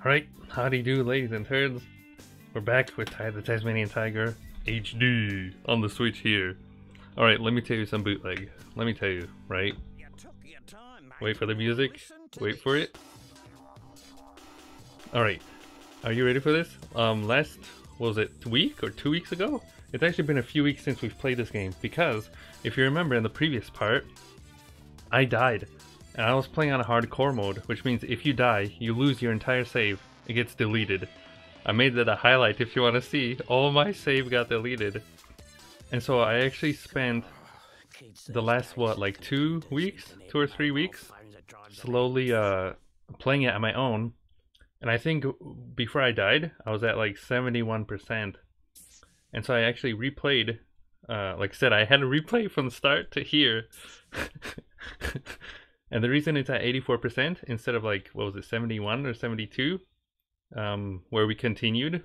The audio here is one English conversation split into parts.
Alright, howdy do ladies and turds. We're back with the Tasmanian Tiger HD on the Switch here. Alright, let me tell you some bootleg. Let me tell you, right? Wait for the music. Wait for it. Alright, are you ready for this? Last, what was it, week or 2 weeks ago? It's actually been a few weeks since we've played this game because, if you remember in the previous part, I died. And I was playing on a hardcore mode, which means if you die, you lose your entire save. It gets deleted. I made that a highlight if you want to see. All my save got deleted. And so I actually spent the last, what, like 2 weeks? 2 or 3 weeks? Slowly playing it on my own. And I think before I died, I was at like 71%. And so I actually replayed, like I said, I had to replay from the start to here. And the reason it's at 84% instead of like, what was it, 71 or 72, where we continued,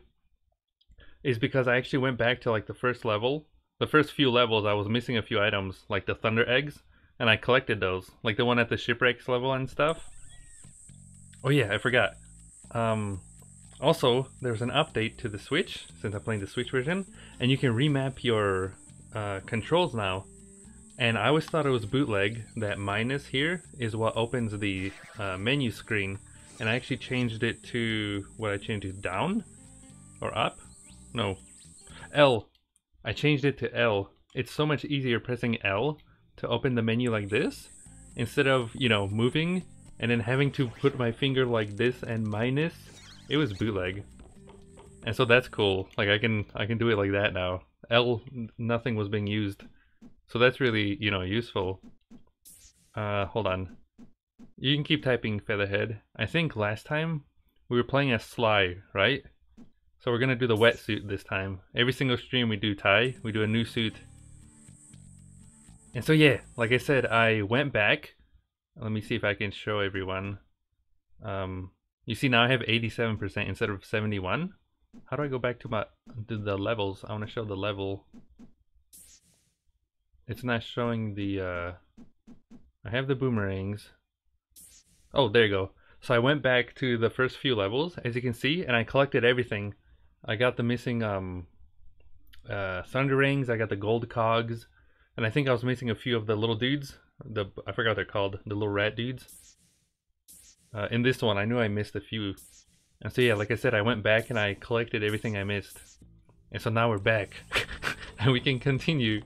is because I actually went back to like the first level. The first few levels I was missing a few items, like the thunder eggs, and I collected those, like the one at the shipwrecks level and stuff. Oh yeah, I forgot. Also, there's an update to the Switch, since I'm playing the Switch version, and you can remap your controls now. And I always thought it was bootleg, that minus here is what opens the menu screen. And I actually changed it to, what I changed it, down? Or up? No. L. I changed it to L. It's so much easier pressing L to open the menu like this, instead of, you know, moving and then having to put my finger like this and minus. It was bootleg. And so that's cool. Like I can do it like that now. L, nothing was being used. So that's really, you know, useful. Hold on. You can keep typing Featherhead. I think last time we were playing as Sly, right? So we're gonna do the wetsuit this time. Every single stream we do Ty, we do a new suit. And so yeah, like I said, I went back. Let me see if I can show everyone. You see now I have 87% instead of 71. How do I go back to the levels? I want to show the level. It's not showing the, I have the boomerangs. Oh, there you go. So I went back to the first few levels, as you can see, and I collected everything. I got the missing, thunder rings, I got the gold cogs, and I think I was missing a few of the little dudes. I forgot what they're called, the little rat dudes. In this one, I knew I missed a few. And so yeah, like I said, I went back and I collected everything I missed. And so now we're back. And we can continue.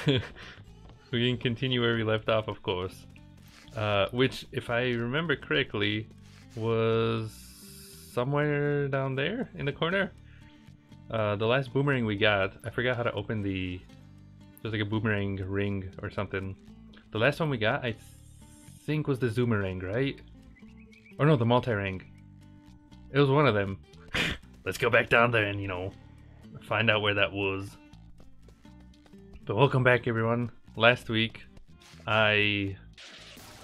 We can continue where we left off, of course. Which, if I remember correctly, was somewhere down there in the corner. The last boomerang we got, I forgot how to open the... There's like a boomerang ring or something. The last one we got, I think, was the zoomerang, right? Or no, the multi-rang. It was one of them. Let's go back down there and, you know, find out where that was. But welcome back, everyone. Last week, what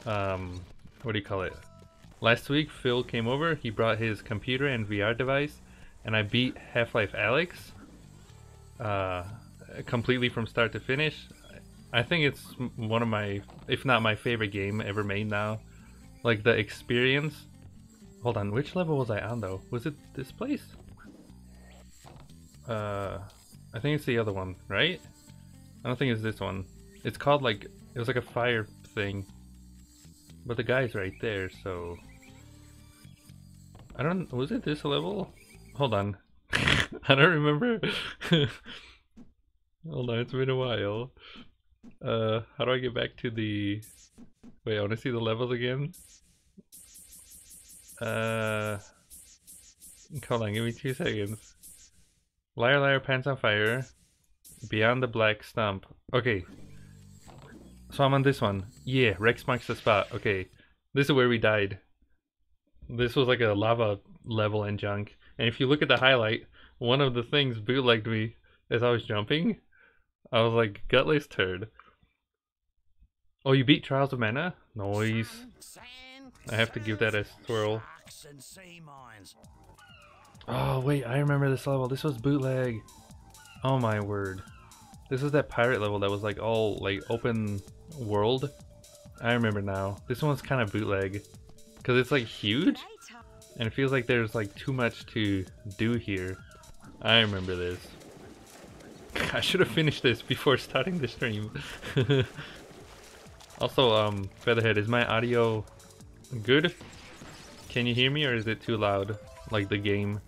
do you call it? Last week, Phil came over. He brought his computer and VR device, and I beat Half-Life Alyx completely from start to finish. I think it's one of my, if not my favorite game ever made now. Like the experience. Hold on, which level was I on though? Was it this place? I think it's the other one, right? I don't think it's this one. It's called like, it was like a fire thing. But the guy's right there, so... I don't, was it this level? Hold on. I don't remember. Hold on, it's been a while. How do I get back to the... Wait, I want to see the levels again. Hold on, give me 2 seconds. Liar Liar Pants on Fire. Beyond the Black Stump. Okay. So I'm on this one. Yeah, Rex marks the spot. Okay. This is where we died. This was like a lava level and junk. And if you look at the highlight, one of the things bootlegged me as I was jumping. I was like, gutless turd. Oh, you beat Trials of Mana? Nice. I have to give that a swirl. Oh wait, I remember this level. This was bootleg. Oh my word. This was that pirate level that was like all like open world. I remember now. This one's kind of bootleg. Because it's like huge. And it feels like there's like too much to do here. I remember this. I should have finished this before starting the stream. Also, Featherhead, is my audio good? Can you hear me, or is it too loud? Like the game?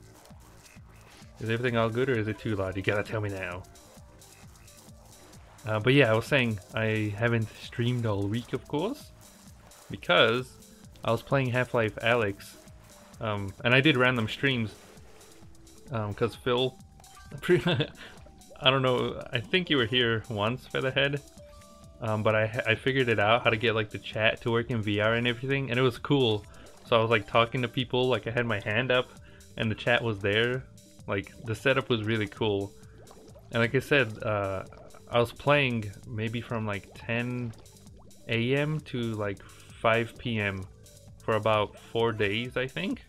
Is everything all good, or is it too loud? You gotta tell me now. But yeah, I was saying I haven't streamed all week, of course, because I was playing Half-Life Alyx, and I did random streams, because Phil, I don't know, I think you were here once, Featherhead, but I figured it out, how to get like the chat to work in VR and everything, and it was cool. So I was like talking to people, like I had my hand up, and the chat was there. Like the setup was really cool. And like I said, I was playing maybe from like 10 a.m. to like 5 p.m. for about 4 days, I think.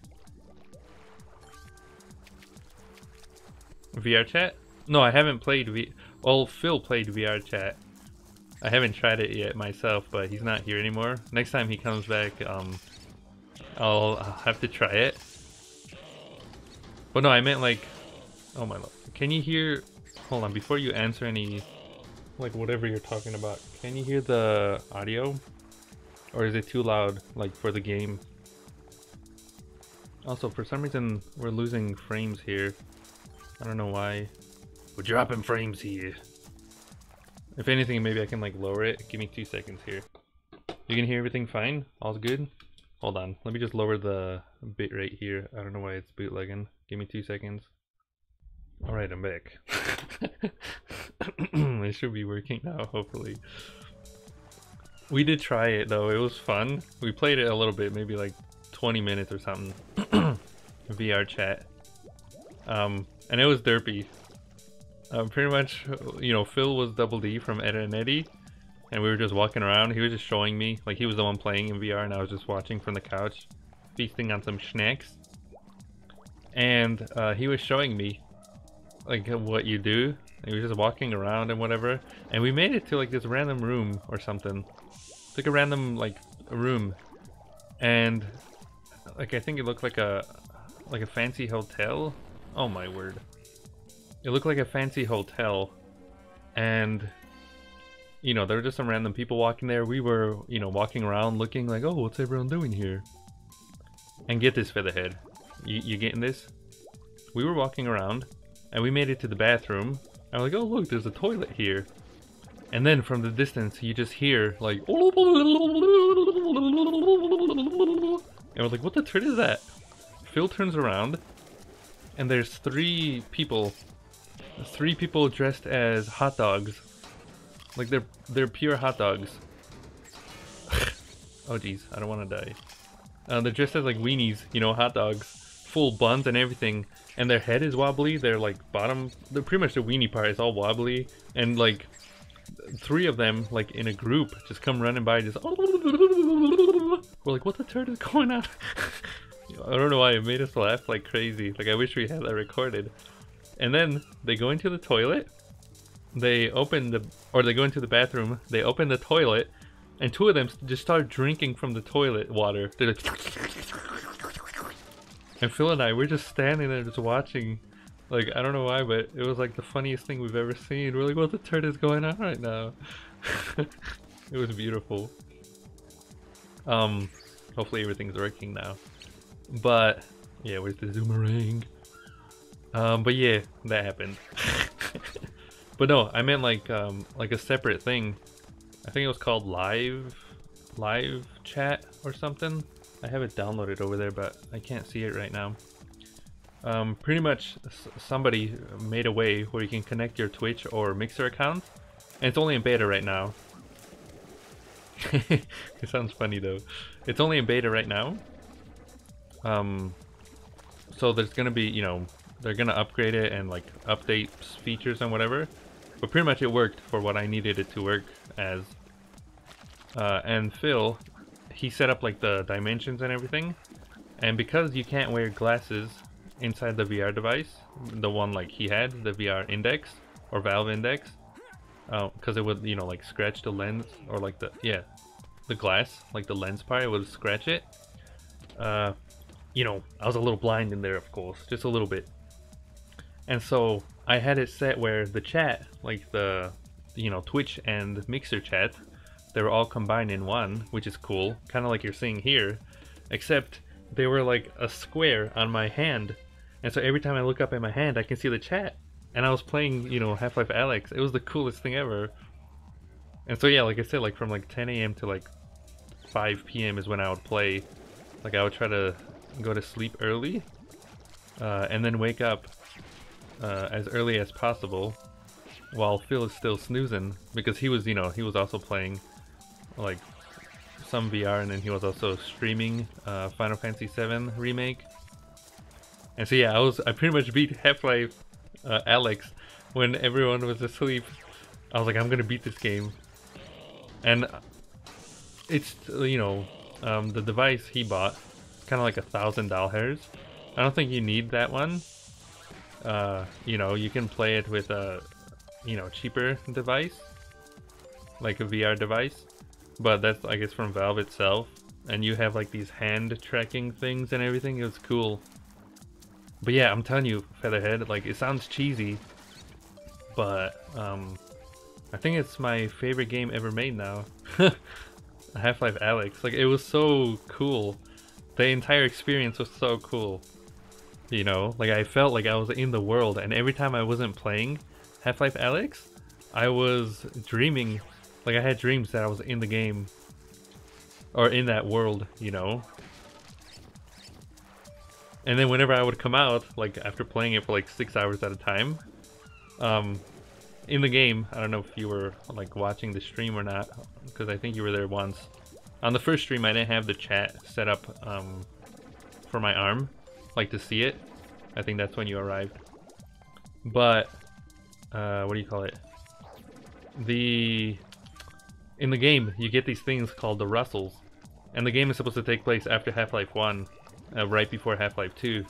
VR chat? No, I haven't played well, Phil played VR chat. I haven't tried it yet myself, but he's not here anymore. Next time he comes back, I'll have to try it. But no, I meant like, oh my lord. Can you hear, hold on, before you answer any, like whatever you're talking about, can you hear the audio? Or is it too loud, like for the game? Also, for some reason, we're losing frames here. I don't know why. We're dropping frames here. If anything, maybe I can like lower it. Give me 2 seconds here. You can hear everything fine? All's good? Hold on, let me just lower the bitrate here. I don't know why it's bootlegging. Give me 2 seconds. Alright, I'm back. It should be working now, hopefully. We did try it though, it was fun. We played it a little bit, maybe like 20 minutes or something. VR chat. And it was derpy. Pretty much, you know, Phil was Double D from Ed and Eddie. And we were just walking around. He was just showing me, like he was the one playing in VR and I was just watching from the couch, feasting on some snacks. And he was showing me like what you do. And he was just walking around and whatever. And we made it to like this random room or something. It's like a random like room. And like I think it looked like a fancy hotel. Oh my word. It looked like a fancy hotel. And you know, there were just some random people walking there. We were, you know, walking around looking like, oh, what's everyone doing here? And get this, Featherhead. You getting this? We were walking around, and we made it to the bathroom. And we're like, oh, look, there's a toilet here. And then from the distance, you just hear, like... And we're like, what the turd is that? Phil turns around, and there's three people dressed as hot dogs. Like they're pure hot dogs. Oh geez, I don't want to die. They're dressed as like weenies, you know, hot dogs, full buns and everything, and their head is wobbly. They're like they're pretty much the weenie part is all wobbly, and like 3 of them, like in a group, just come running by, just. We're like, what the turd is going on? I don't know why it made us laugh like crazy. Like I wish we had that recorded. And then they go into the toilet. They go into the bathroom, they open the toilet, and 2 of them just start drinking from the toilet water. They're like, and Phil and I, we're just standing there just watching. Like, I don't know why, but it was like the funniest thing we've ever seen. We're like, what the turd is going on right now? It was beautiful. Hopefully everything's working now. But, yeah, where's the zoomerang? But yeah, that happened. But no, I meant like a separate thing. I think it was called live chat or something. I have it downloaded over there, but I can't see it right now. Pretty much somebody made a way where you can connect your Twitch or Mixer account, and it's only in beta right now. It sounds funny though. It's only in beta right now. So there's gonna be, you know, they're gonna upgrade it and like update features and whatever. But pretty much it worked for what I needed it to work as. And Phil, he set up like the dimensions and everything. And because you can't wear glasses inside the VR device, the one like he had, the VR Index or Valve Index, because it would, you know, like scratch the lens or like the glass, like the lens part, it would scratch it. you know, I was a little blind in there, of course, just a little bit. And so I had it set where the chat, like the, you know, Twitch and Mixer chat, they were all combined in one, which is cool, kind of like you're seeing here, except they were like a square on my hand. And so every time I look up at my hand, I can see the chat. And I was playing, you know, Half-Life Alyx. It was the coolest thing ever. And so yeah, like I said, like from like 10 a.m. to like 5 p.m. is when I would play. Like I would try to go to sleep early, and then wake up as early as possible while Phil is still snoozing, because he was, you know, he was also playing like some VR, and then he was also streaming Final Fantasy VII Remake. And so yeah, I pretty much beat Half-Life Alyx when everyone was asleep. I was like, I'm gonna beat this game. And it's, you know, the device he bought, kind of like $1,000. I don't think you need that one. You know, you can play it with a, you know, cheaper device, like a VR device, but that's, I guess, from Valve itself. And you have like these hand tracking things and everything. It was cool. But yeah, I'm telling you, Featherhead, like, it sounds cheesy, but I think it's my favorite game ever made now. Half-Life Alyx, like, it was so cool. The entire experience was so cool. You know, like, I felt like I was in the world, and every time I wasn't playing Half-Life Alyx, I was dreaming. Like, I had dreams that I was in the game, or in that world, you know. And then whenever I would come out, like after playing it for like 6 hours at a time, in the game, I don't know if you were like watching the stream or not, because I think you were there once. On the first stream, I didn't have the chat set up for my arm, like to see it. I think that's when you arrived. But what do you call it? In the game, you get these things called the Russells, and the game is supposed to take place after Half-Life 1. Right before Half-Life 2.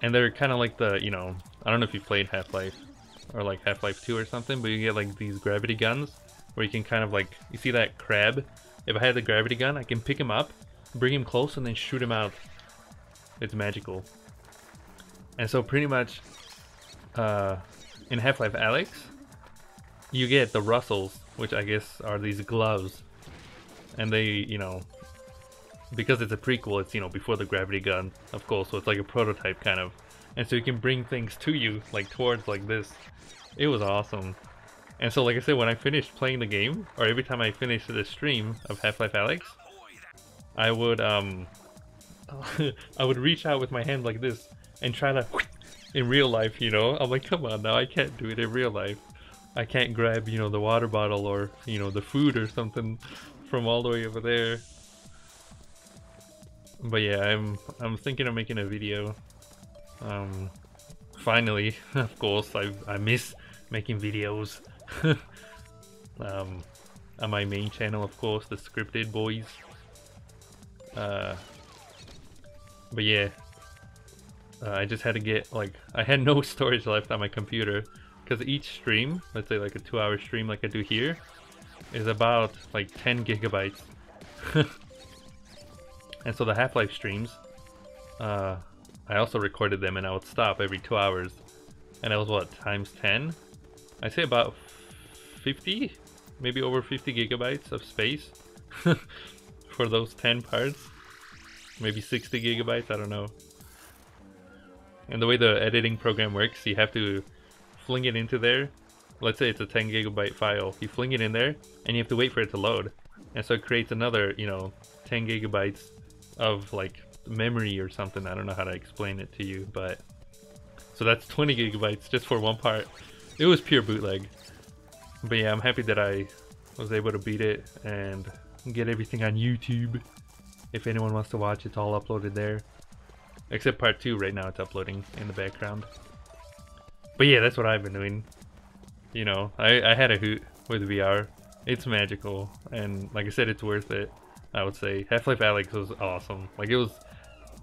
And they're kind of like the, you know, I don't know if you played Half-Life or like Half-Life 2 or something, but you get like these gravity guns where you can kind of like, you see that crab? If I had the gravity gun, I can pick him up, bring him close, and then shoot him out. It's magical. And so pretty much in Half-Life Alyx, you get the Russells, which I guess are these gloves. And they, you know, because it's a prequel, it's, you know, before the gravity gun, of course, so it's like a prototype kind of. And so you can bring things to you, like towards like this. It was awesome. And so like I said, when I finished playing the game, or every time I finished the stream of Half-Life Alyx, I would I would reach out with my hand like this and try to in real life, you know. I'm like, come on now, I can't do it in real life. I can't grab, you know, the water bottle or, you know, the food or something from all the way over there. But yeah, I'm thinking of making a video. Finally, of course, I miss making videos. On my main channel, of course, the Scripted Boys. But yeah, I just had to get, like, I had no storage left on my computer, because each stream, let's say like a 2-hour stream like I do here, is about like 10 gigabytes. And so the Half-Life streams, I also recorded them, and I would stop every 2 hours. And that was what, times 10? I'd say about 50, maybe over 50 gigabytes of space for those 10 parts. Maybe 60 gigabytes, I don't know. And the way the editing program works, you have to fling it into there. Let's say it's a 10 gigabyte file. You fling it in there, and you have to wait for it to load. And so it creates another, you know, 10 gigabytes of like memory or something. I don't know how to explain it to you, but so that's 20 gigabytes just for one part. It was pure bootleg. But yeah, I'm happy that I was able to beat it and get everything on YouTube. If anyone wants to watch, it's all uploaded there. Except part 2 right now, it's uploading in the background. But yeah, that's what I've been doing. You know, I had a hoot with VR. It's magical, and like I said, it's worth it. I would say Half-Life Alyx was awesome. Like, it was,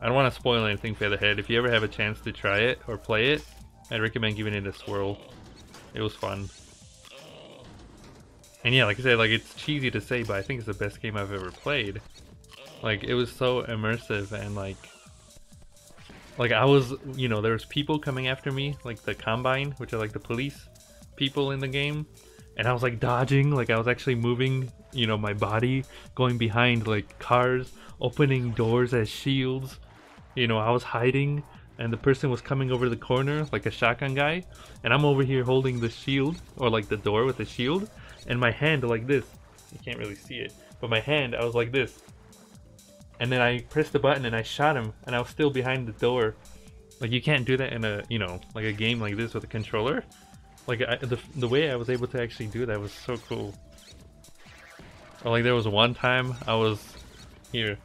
I don't want to spoil anything for the head. If you ever have a chance to try it or play it, I'd recommend giving it a swirl. It was fun. And yeah, like I said, like, it's cheesy to say, but I think it's the best game I've ever played. Like, it was so immersive, and like, Like I was, you know, there was people coming after me, like the Combine, which are like the police people in the game, and I was like dodging, like I was actually moving, you know, my body, going behind like cars, opening doors as shields. You know, I was hiding, and the person was coming over the corner, like a shotgun guy, and I'm over here holding the shield, or like the door with the shield, and my hand like this. You can't really see it, but my hand, I was like this. And then I pressed the button and I shot him, and I was still behind the door. Like you can't do that in a, you know, like a game like this with a controller. Like the way I was able to actually do that was so cool. Or like there was one time I was here.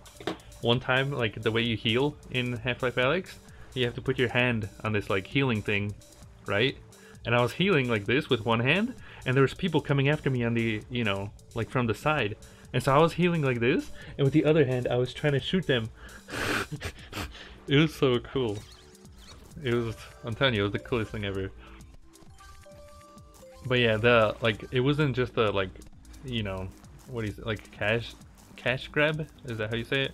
One time, like the way you heal in Half-Life Alyx, you have to put your hand on this like healing thing, right? And I was healing like this with one hand, and there was people coming after me on the, you know, like from the side. And so I was healing like this, and with the other hand I was trying to shoot them. It was so cool. It was, I'm telling you, it was the coolest thing ever. But yeah, the, like, it wasn't just a, like, you know, what is it, like cash grab? Is that how you say it?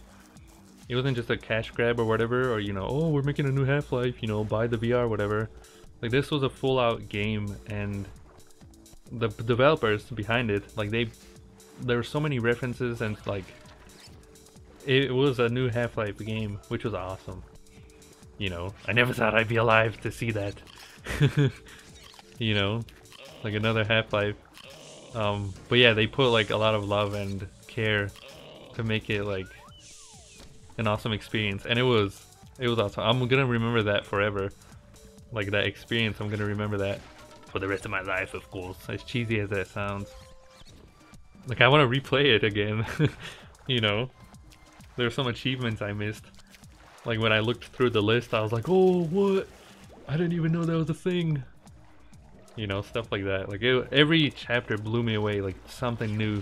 It wasn't just a cash grab or whatever, or, you know, oh, we're making a new Half-Life, you know, buy the VR, whatever. Like, this was a full-out game, and the developers behind it, like, there were so many references, and, like, it was a new Half-Life game, which was awesome. You know, I never thought I'd be alive to see that. You know, like another Half-Life. But yeah, they put, like, a lot of love and care to make it, like, an awesome experience, and it was awesome. I'm gonna remember that forever. Like that experience, I'm gonna remember that for the rest of my life, of course. As cheesy as that sounds. Like I want to replay it again. You know, there are some achievements I missed. Like when I looked through the list, I was like, oh, what? I didn't even know that was a thing. You know, stuff like that. Like every chapter blew me away, like something new.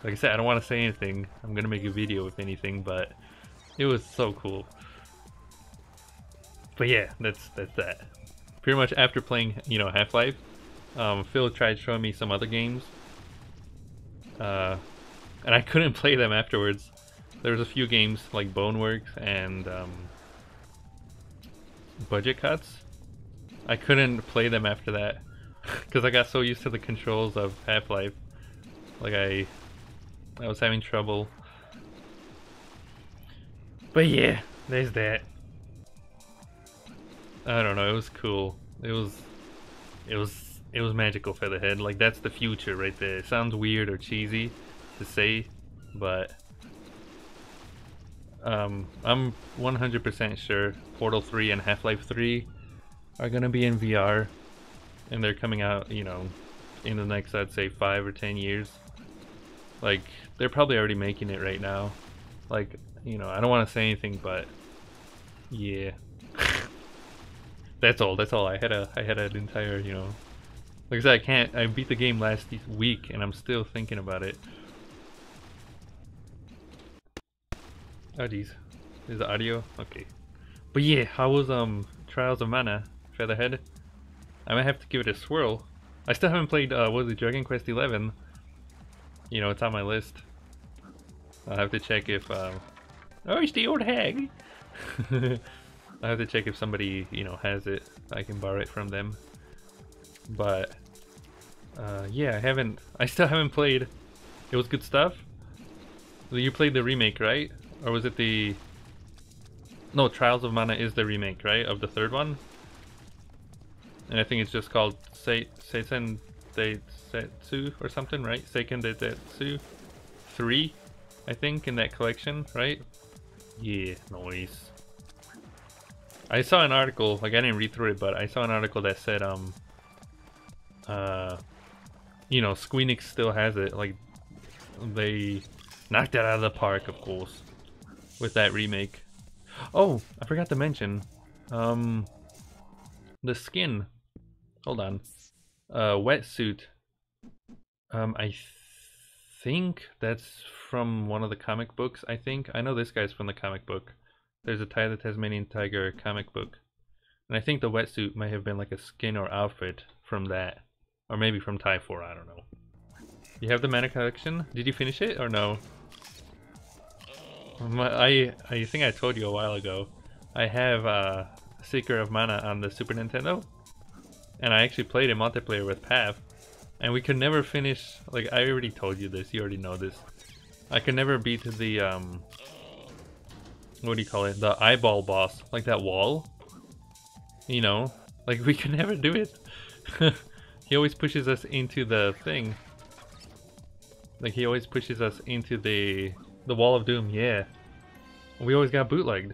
Like I said, I don't want to say anything. I'm gonna make a video if anything, but it was so cool. But yeah, that's that. Pretty much after playing, you know, Half-Life, Phil tried showing me some other games, and I couldn't play them afterwards. There was a few games like Boneworks and Budget Cuts. I couldn't play them after that because I got so used to the controls of Half-Life. Like I was having trouble. But yeah, there's that. I don't know, it was cool. It was magical, Featherhead. Like that's the future right there. It sounds weird or cheesy to say, but I'm 100% sure Portal 3 and Half-Life 3 are gonna be in VR, and they're coming out, you know, in the next, I'd say, 5 or 10 years. Like they're probably already making it right now. Like, you know, I don't want to say anything, but yeah. That's all. I had an entire, you know, like I said, I beat the game last week and I'm still thinking about it. Oh geez, is the audio okay? But yeah, how was Trials of Mana, Featherhead? I might have to give it a swirl. I still haven't played what was it, Dragon Quest 11. You know, it's on my list. I'll have to check if oh, it's the old hag. I have to check if somebody, you know, has it. I can borrow it from them. But yeah, I still haven't played. It was good stuff. You played the remake, right? Or was it the... No, Trials of Mana is the remake, right? Of the third one? And I think it's just called Seisen Detsu or something, right? Seiken Detsu 3, I think, in that collection, right? Yeah, nice. I saw an article, like I didn't read through it, but I saw an article that said, you know, Squeenix still has it. Like, they knocked it out of the park, of course, with that remake. Oh, I forgot to mention, the skin. Hold on. Wetsuit. I think that's from one of the comic books, I think. I know this guy's from the comic book. There's a the Tasmanian Tiger comic book. And I think the wetsuit might have been like a skin or outfit from that. Or maybe from Tie 4, I don't know. You have the Mana collection? Did you finish it or no? I think I told you a while ago. I have Secret of Mana on the Super Nintendo, and I actually played a multiplayer with Pav, and we could never finish. Like, I already told you this, you already know this. I could never beat the what do you call it? The eyeball boss, like that wall. You know, like we could never do it. He always pushes us into the thing. Like he always pushes us into the wall of doom. Yeah, we always got bootlegged.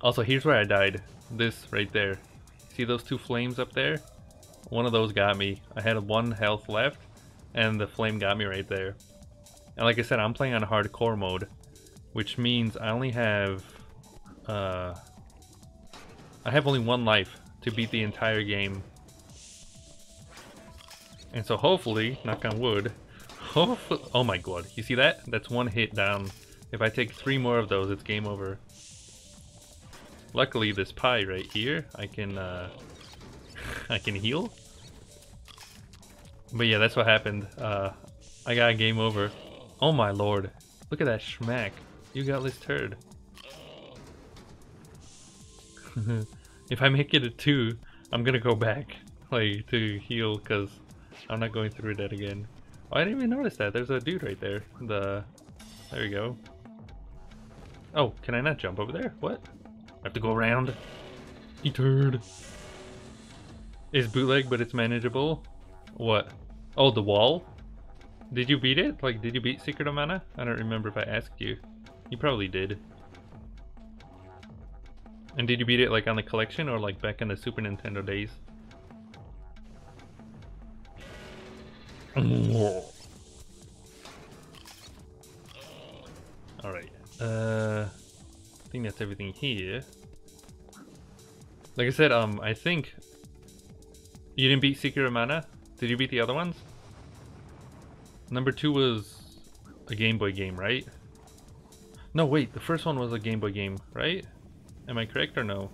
Also, here's where I died. This right there. See those two flames up there? One of those got me. I had 1 health left, and the flame got me right there. And like I said, I'm playing on hardcore mode, which means I only have I have only 1 life to beat the entire game. And so hopefully, knock on wood, hopefully, oh my god, you see that? That's 1 hit down. If I take 3 more of those, it's game over. Luckily, this pie right here, I can heal. But yeah, that's what happened. I got a game over. Oh my lord, look at that schmack. You gutless turd. If I make it a 2, I'm gonna go back, like, to heal, because I'm not going through that again. Oh, I didn't even notice that. There's a dude right there. There we go. Oh, can I not jump over there? What? I have to go around? You turd. It's bootleg, but it's manageable. What? Oh, the wall? Did you beat it? Like, did you beat Secret of Mana? I don't remember if I asked you. You probably did. And did you beat it like on the collection or like back in the Super Nintendo days? Alright. I think that's everything here. Like I said, I think you didn't beat Secret of Mana. Did you beat the other ones? Number 2 was a Game Boy game, right? No, wait, the first one was a Game Boy game, right? Am I correct or no?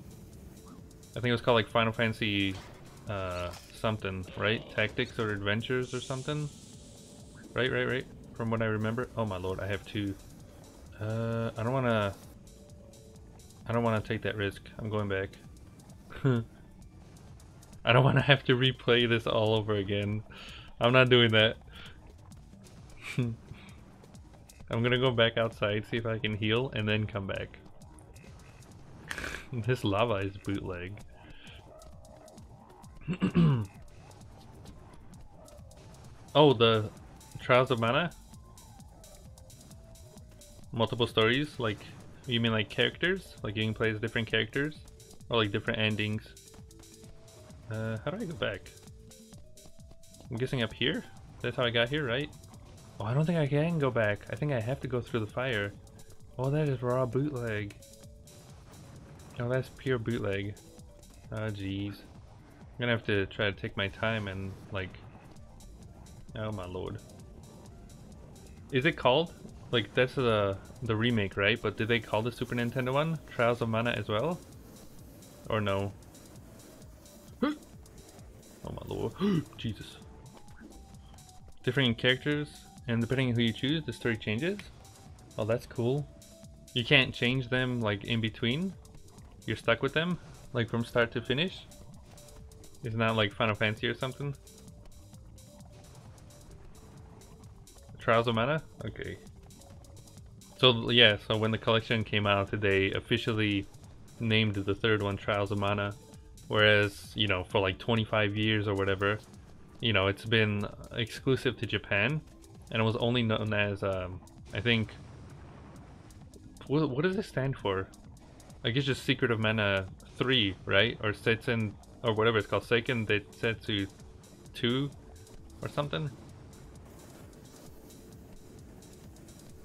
I think it was called like Final Fantasy something, right? Tactics or Adventures or something? Right. From what I remember. Oh my lord, I have 2. I don't wanna take that risk. I'm going back. I don't wanna have to replay this all over again. I'm not doing that. I'm gonna go back outside, see if I can heal, and then come back. This lava is bootleg. Oh, the Trials of Mana? Multiple stories? Like, you mean like characters? Like you can play as different characters? Or like different endings? How do I go back? I'm guessing up here? That's how I got here, right? Oh, I don't think I can go back. I think I have to go through the fire. Oh, that is raw bootleg. Oh, that's pure bootleg. Oh, jeez. I'm gonna have to try to take my time and, like... Oh my lord. Is it called? Like, that's the remake, right? But did they call the Super Nintendo one Trials of Mana as well? Or no? Oh my lord. Jesus. Different characters, and depending on who you choose, the story changes? Oh, that's cool. You can't change them, like, in between? You're stuck with them? Like, from start to finish? Isn't that like Final Fantasy or something? Trials of Mana? Okay. So, yeah, so when the collection came out, they officially named the 3rd one Trials of Mana. Whereas, you know, for like 25 years or whatever, you know, it's been exclusive to Japan. And it was only known as, I think... What does it stand for? I guess just Secret of Mana 3, right? Or Seisen, or whatever it's called, Seiken Densetsu 2 or something?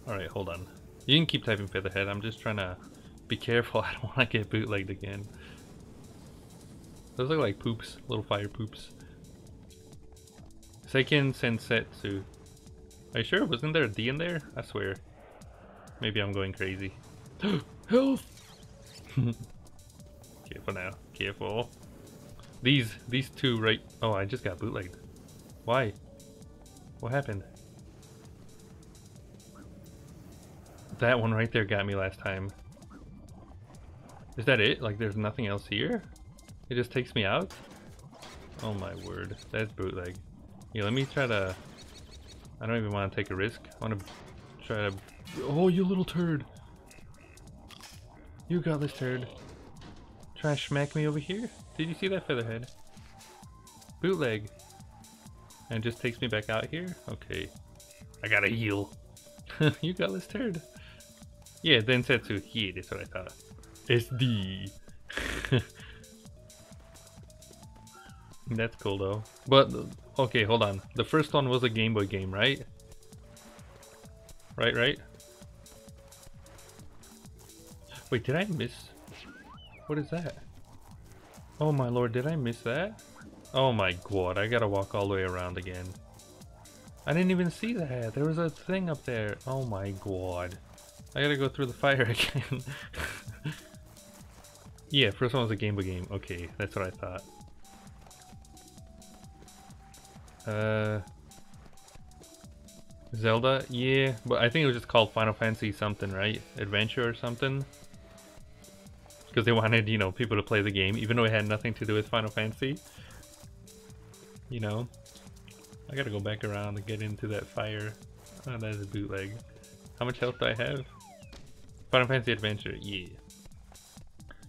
Alright, hold on. You can keep typing Featherhead, I'm just trying to be careful, I don't want to get bootlegged again. Those look like poops, little fire poops. Seiken Densetsu. Are you sure? Wasn't there a D in there? I swear. Maybe I'm going crazy. Health! Careful now, careful. These 2 right... Oh, I just got bootlegged. Why? What happened? That one right there got me last time. Is that it? Like there's nothing else here? It just takes me out? Oh my word, that's bootleg. Yeah, let me try to... I don't even want to take a risk. I want to try to... Oh, you little turd! You got this turd. Try and smack me over here? Did you see that featherhead? Bootleg. And it just takes me back out here? Okay. I gotta heal. You got this turd. Yeah, Densetsu Hii, that's what I thought. SD. That's cool though. But, okay, hold on. The first one was a Game Boy game, right? Right? Wait, did I miss? What is that? Oh my lord, did I miss that? Oh my god, I gotta walk all the way around again. I didn't even see that. There was a thing up there. Oh my god. I gotta go through the fire again. Yeah, first one was a Game Boy game. Okay, that's what I thought. Zelda? Yeah, but I think it was just called Final Fantasy something, right? Adventure or something? Because they wanted, you know, people to play the game, even though it had nothing to do with Final Fantasy. You know? I gotta go back around and get into that fire. Oh, that is a bootleg. How much health do I have? Final Fantasy Adventure, yeah.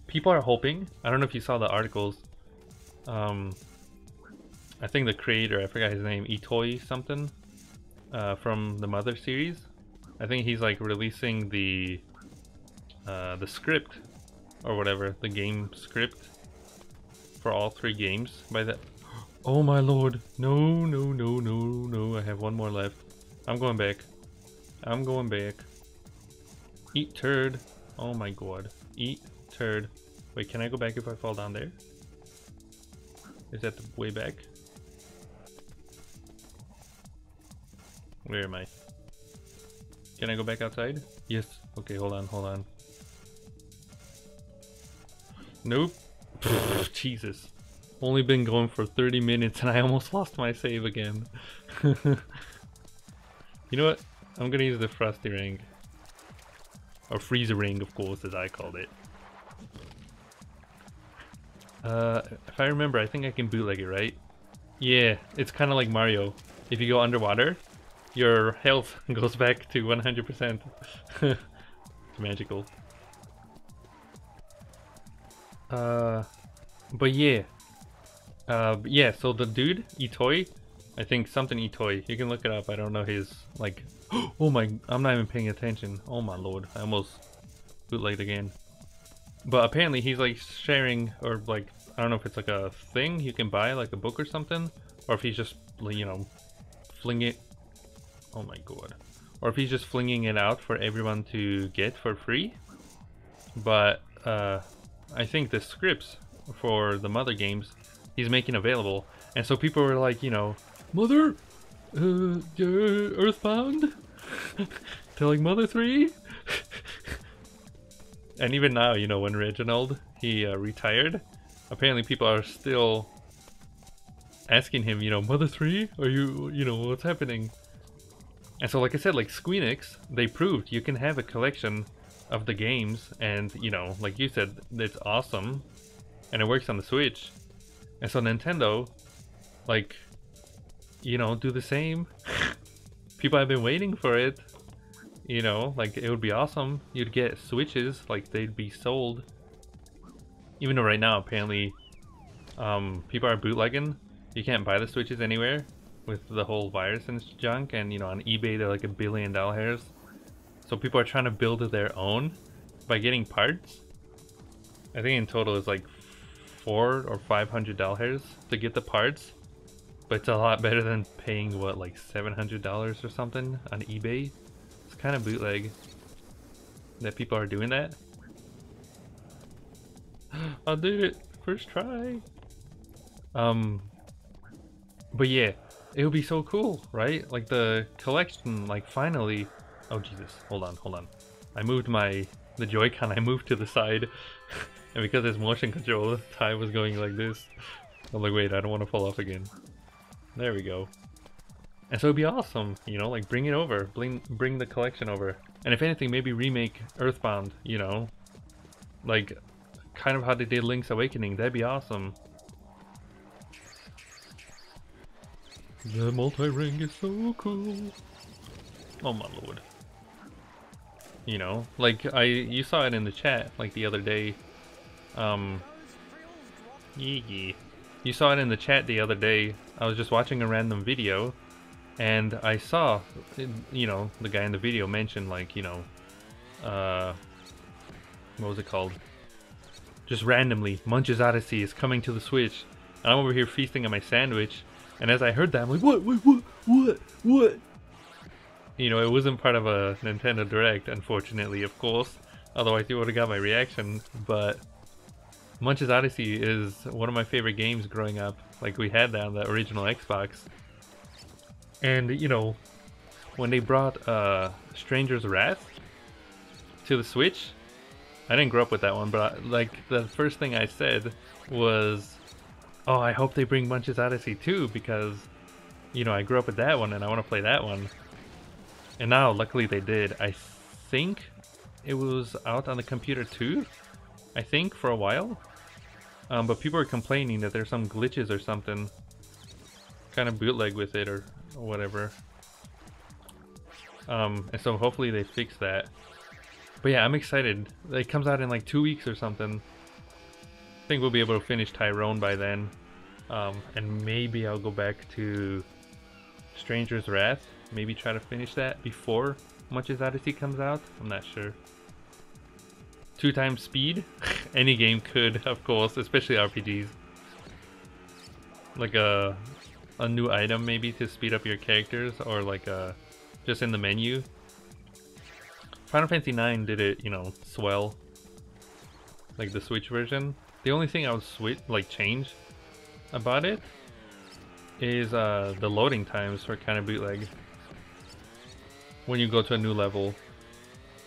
People are hoping, I don't know if you saw the articles, I think the creator, I forgot his name, Itoi something, from the Mother series. I think he's like releasing the script, or whatever, the game script for all 3 games by the... Oh my lord, no, I have one more left. I'm going back. Eat turd. Oh my god. Eat turd. Wait, can I go back if I fall down there? Is that the way back? Where am I? Can I go back outside? Yes. Okay, hold on. Nope. Jesus. Only been going for 30 minutes and I almost lost my save again. You know what? I'm gonna use the Frosty Ring. Or Freezer Ring, of course, as I called it. If I remember, I think I can bootleg it, right? Yeah, it's kind of like Mario. If you go underwater, your health goes back to 100%. It's magical. But yeah. Yeah, so the dude, Itoi, I think something Itoi, you can look it up, I don't know his, like, oh my, I'm not even paying attention. Oh my lord, I almost bootlegged again. But apparently he's like sharing, or like, I don't know if it's like a thing you can buy, like a book or something, or if he's just, you know, fling it. Oh my god. Or if he's just flinging it out for everyone to get for free. But I think the scripts for the Mother games he's making available, and so people were like, you know, Mother, Earthbound, telling Mother 3. And even now, you know, when Reginald, he retired, apparently people are still asking him, you know, Mother 3, are you know, what's happening? And so, like I said, like Squeenix, they proved you can have a collection of the games, and, you know, like you said, it's awesome, and it works on the Switch. And so Nintendo, like, you know, do the same. People have been waiting for it. You know, like, it would be awesome. You'd get Switches, like, they'd be sold. Even though right now, apparently, people are bootlegging. You can't buy the Switches anywhere with the whole virus and junk. And, you know, on eBay, they're like $1 billion. So people are trying to build their own by getting parts. I think in total it's like $400 or $500 to get the parts. But it's a lot better than paying, what, like $700 or something on eBay. It's kind of bootleg that people are doing that. I'll do it first try. But yeah, it would be so cool, right? Like the collection, like finally. Oh Jesus, hold on. I moved the Joy-Con, I moved to the side. And because it's motion control, time was going like this. I'm like, wait, I don't want to fall off again. There we go. And so it'd be awesome, you know, like bring it over, bring the collection over. And if anything, maybe remake Earthbound, you know, like kind of how they did Link's Awakening. That'd be awesome. The multi-ring is so cool. Oh my lord. You know, like you saw it in the chat like the other day. You saw it in the chat the other day. I was just watching a random video, and I saw, you know, the guy in the video mention like, you know, what was it called? Just randomly, Munch's Odyssey is coming to the Switch. And I'm over here feasting on my sandwich, and as I heard that, I'm like, what? You know, it wasn't part of a Nintendo Direct, unfortunately, of course. Otherwise, you would have got my reaction. But Munch's Odyssey is one of my favorite games growing up. Like, we had that on the original Xbox. And, you know, when they brought Stranger's Wrath to the Switch, I didn't grow up with that one, but like the first thing I said was, oh, I hope they bring Munch's Odyssey too, because, you know, I grew up with that one and I want to play that one. And now, luckily they did. I think it was out on the computer too, I think, for a while. But people are complaining that there's some glitches or something, kind of bootleg with it or whatever. And so hopefully they fix that. But yeah, I'm excited. It comes out in like 2 weeks or something. I think we'll be able to finish Tyrone by then. And maybe I'll go back to Stranger's Wrath. Maybe try to finish that before Munch's Odyssey comes out. I'm not sure. 2 times speed? Any game could, of course, especially RPGs. Like a new item maybe to speed up your characters, or like just in the menu. Final Fantasy IX did it, you know, swell. Like the Switch version. The only thing I would change about it is the loading times for kind of bootleg. When you go to a new level,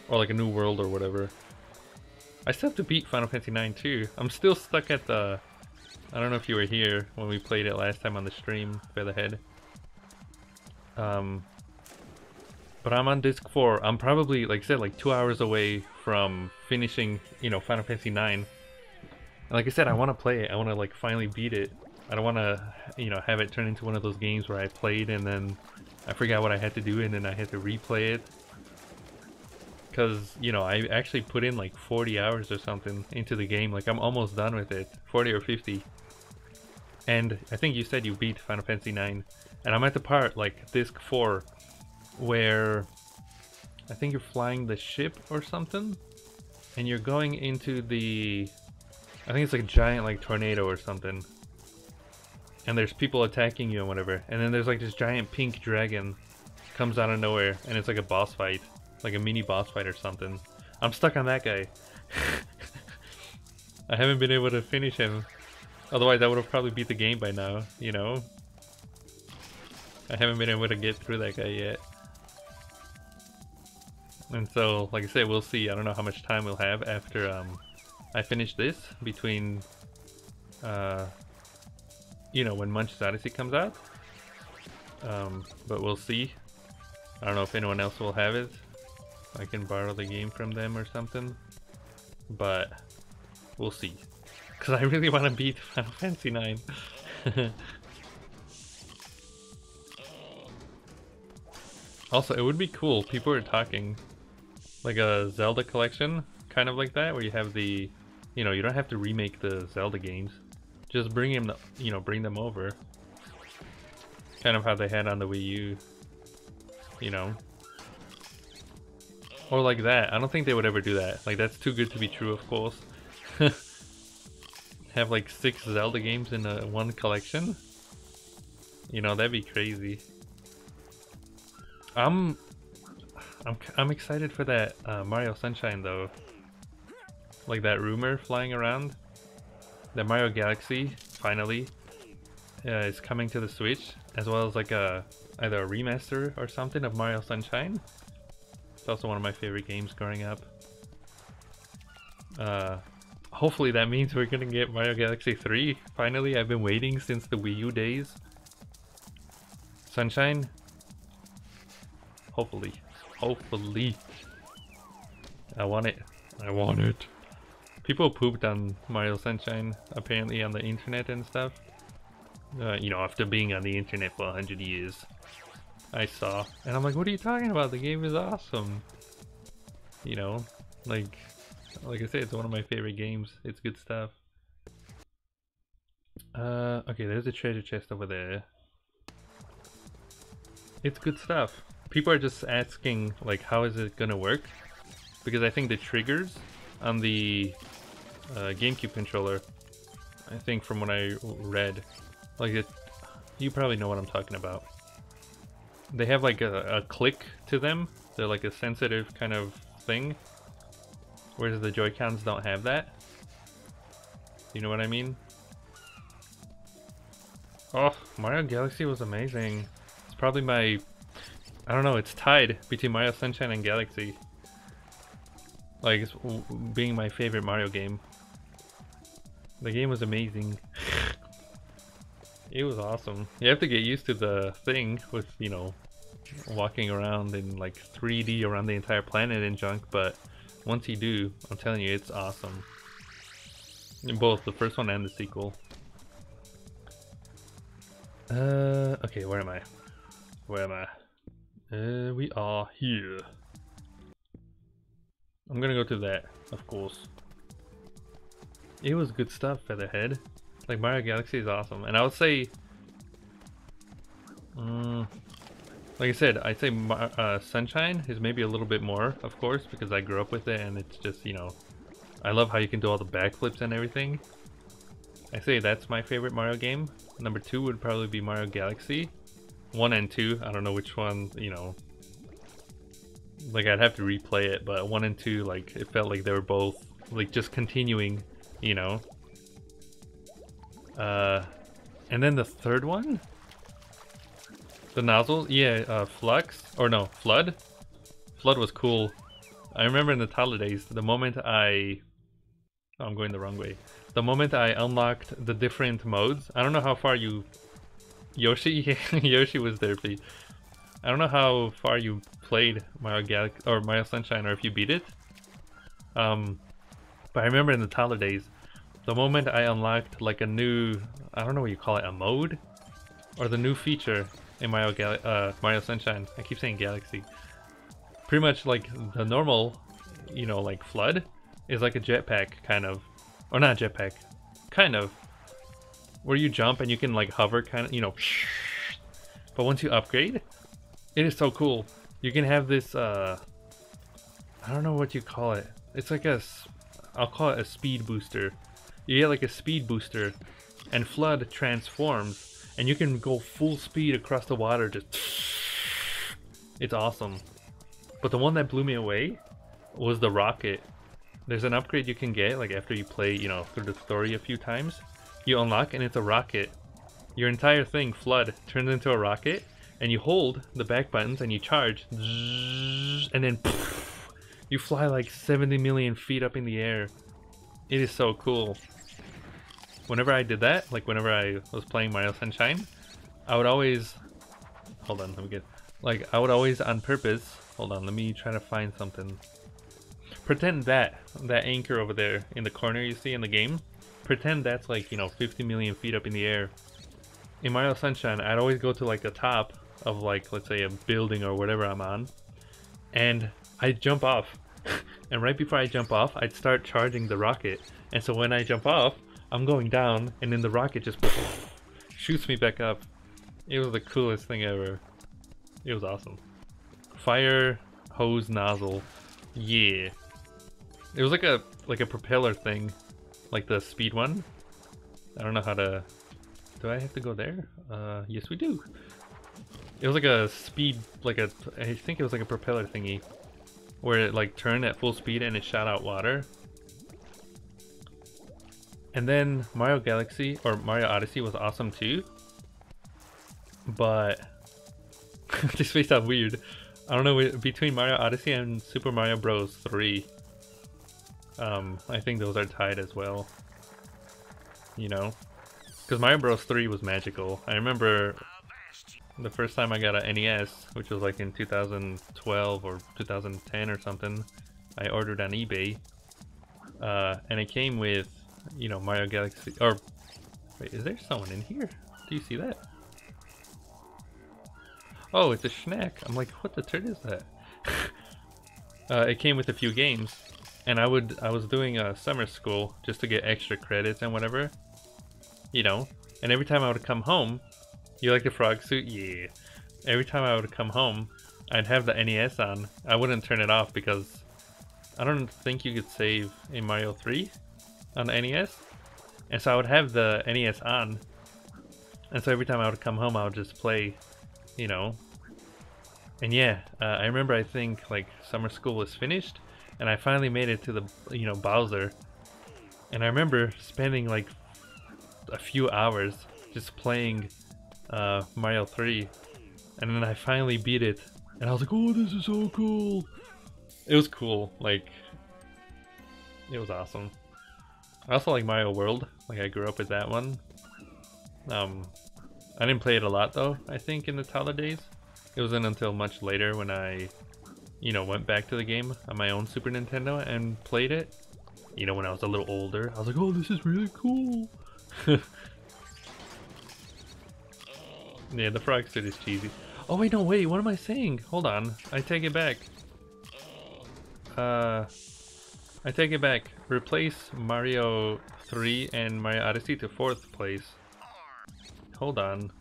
or like a new world or whatever. I still have to beat Final Fantasy IX too. I'm still stuck at the... I don't know if you were here when we played it last time on the stream, Featherhead. But I'm on disc 4. I'm probably, like I said, like 2 hours away from finishing, you know, Final Fantasy IX. And like I said, I want to play it. I want to like finally beat it. I don't want to, you know, have it turn into one of those games where I played and then I forgot what I had to do and then I had to replay it. Because, you know, I actually put in like 40 hours or something into the game. Like, I'm almost done with it. 40 or 50. And I think you said you beat Final Fantasy IX. And I'm at the part, like, disc 4, where I think you're flying the ship or something. And you're going into the... I think it's like a giant, like, tornado or something. And there's people attacking you and whatever. And then there's like this giant pink dragon comes out of nowhere. And it's like a boss fight. Like a mini boss fight or something. I'm stuck on that guy. I haven't been able to finish him. Otherwise I would have probably beat the game by now, you know? I haven't been able to get through that guy yet. And so, like I said, we'll see. I don't know how much time we'll have after I finish this, between you know, when Munch's Odyssey comes out. But we'll see. I don't know if anyone else will have it. I can borrow the game from them or something, but we'll see. Because I really want to beat Final Fantasy IX. Also, it would be cool, people are talking, like a Zelda collection, kind of like that, where you have the, you know, you don't have to remake the Zelda games. Just bring them, you know, bring them over. Kind of how they had on the Wii U, you know. Or like that. I don't think they would ever do that. Like, that's too good to be true, of course. Have like 6 Zelda games in one collection. You know, that'd be crazy. I'm excited for that Mario Sunshine though. Like that rumor flying around. That Mario Galaxy finally is coming to the Switch, as well as like either a remaster or something of Mario Sunshine. It's also one of my favorite games growing up. Hopefully that means we're gonna get Mario Galaxy 3. Finally, I've been waiting since the Wii U days. Sunshine? Hopefully. Hopefully. I want it. I want it. People pooped on Mario Sunshine apparently on the internet and stuff. You know, after being on the internet for 100 years. I saw. And I'm like, what are you talking about? The game is awesome. You know, like I said, it's one of my favorite games. It's good stuff. Okay, there's a treasure chest over there. It's good stuff. People are just asking, like, how is it gonna work? Because I think the triggers on the GameCube controller, I think from what I read, like you probably know what I'm talking about. They have like a click to them. They're like a sensitive kind of thing, whereas the Joy-Cons don't have that. You know what I mean? Oh, Mario Galaxy was amazing. It's probably my, I don't know, it's tied between Mario Sunshine and Galaxy. Like, it's being my favorite Mario game. The game was amazing. It was awesome. You have to get used to the thing with, you know, walking around in like 3D around the entire planet and junk, but once you do, I'm telling you, it's awesome. In both the first one and the sequel. Okay, where am I? Where am I? We are here. I'm gonna go to that, of course. It was good stuff, Featherhead. Like, Mario Galaxy is awesome. And I would say... like I said, I'd say Sunshine is maybe a little bit more, of course, because I grew up with it and it's just, you know... I love how you can do all the backflips and everything. I say that's my favorite Mario game. Number 2 would probably be Mario Galaxy. 1 and 2, I don't know which one, you know... Like, I'd have to replay it, but 1 and 2, like, it felt like they were both, like, just continuing, you know? And then the third one? The nozzle? Yeah, Flux? Or no, Flood? Flood was cool. I remember in the toddler days, the moment I... Oh, I'm going the wrong way. The moment I unlocked the different modes, I don't know how far you... Yoshi? Yoshi was there, please. I don't know how far you played Mario Galaxy or Mario Sunshine, or if you beat it. But I remember in the toddler days, the moment I unlocked like a new, I don't know what you call it, a mode, or the new feature in Mario Sunshine. I keep saying Galaxy. Pretty much like the normal, you know, like Flood is like a jetpack kind of, or not jetpack, kind of, where you jump and you can like hover, kind of, you know. But once you upgrade, it is so cool. You can have this, I don't know what you call it. It's like I'll call it a speed booster. You get like a speed booster, and Flood transforms, and you can go full speed across the water, just... It's awesome. But the one that blew me away was the rocket. There's an upgrade you can get, like after you play, you know, through the story a few times. You unlock, and it's a rocket. Your entire thing, Flood, turns into a rocket, and you hold the back buttons and you charge, and then you fly like 70 million feet up in the air. It is so cool. Whenever I did that, like whenever I was playing Mario Sunshine, I would always... Hold on, let me get... Like, I would always on purpose... Hold on, let me try to find something. Pretend that anchor over there in the corner you see in the game, pretend that's like, you know, 50 million feet up in the air. In Mario Sunshine, I'd always go to like the top of like, let's say a building or whatever I'm on, and I'd jump off. And right before I jump off, I'd start charging the rocket. And so when I jump off, I'm going down, and then the rocket just shoots me back up. It was the coolest thing ever. It was awesome. Fire hose nozzle. Yeah. It was like a propeller thing, like the speed one. I don't know how to... Do I have to go there? Yes we do. It was like a speed, like a... I think it was like a propeller thingy, where it like turned at full speed and it shot out water. And then Mario Galaxy, or Mario Odyssey, was awesome too. But... this may sound weird. I don't know, between Mario Odyssey and Super Mario Bros. 3. I think those are tied as well. You know? Because Mario Bros. 3 was magical. I remember the first time I got an NES, which was like in 2012 or 2010 or something, I ordered on eBay. And it came with, you know, Mario Galaxy. Or wait, is there someone in here? Do you see that? Oh, it's a snack. I'm like, what the turd is that? It came with a few games, and I was doing a summer school just to get extra credits and whatever, you know. And every time I would come home, you like the frog suit? Yeah. Every time I would come home, I'd have the NES on. I wouldn't turn it off because I don't think you could save in Mario 3 on the NES, and so I would have the NES on, and so every time I would come home, I would just play, you know. And yeah, I remember, I think like summer school was finished and I finally made it to the, you know, Bowser, and I remember spending like a few hours just playing Mario 3, and then I finally beat it and I was like, oh, this is so cool. It was cool, like it was awesome. I also like Mario World, like I grew up with that one. I didn't play it a lot though, I think, in the toddler days. It wasn't until much later when I, you know, went back to the game on my own Super Nintendo and played it. You know, when I was a little older, I was like, oh, this is really cool. Yeah, the frog suit is cheesy. Oh wait, no, wait, what am I saying? Hold on, I take it back. I take it back. Replace Mario 3 and Mario Odyssey to 4th place. Hold on.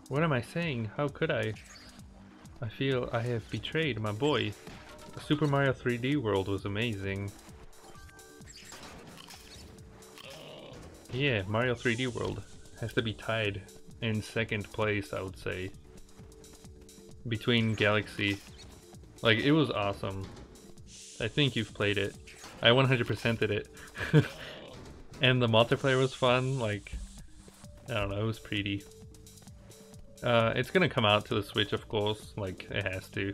What am I saying? How could I? I feel I have betrayed my boy. Super Mario 3D World was amazing. Yeah, Mario 3D World has to be tied in 2nd place, I would say. Between Galaxy. Like, it was awesome. I think you've played it. I 100%'d it. And the multiplayer was fun, like, I don't know, it was pretty. It's gonna come out to the Switch, of course, like, it has to.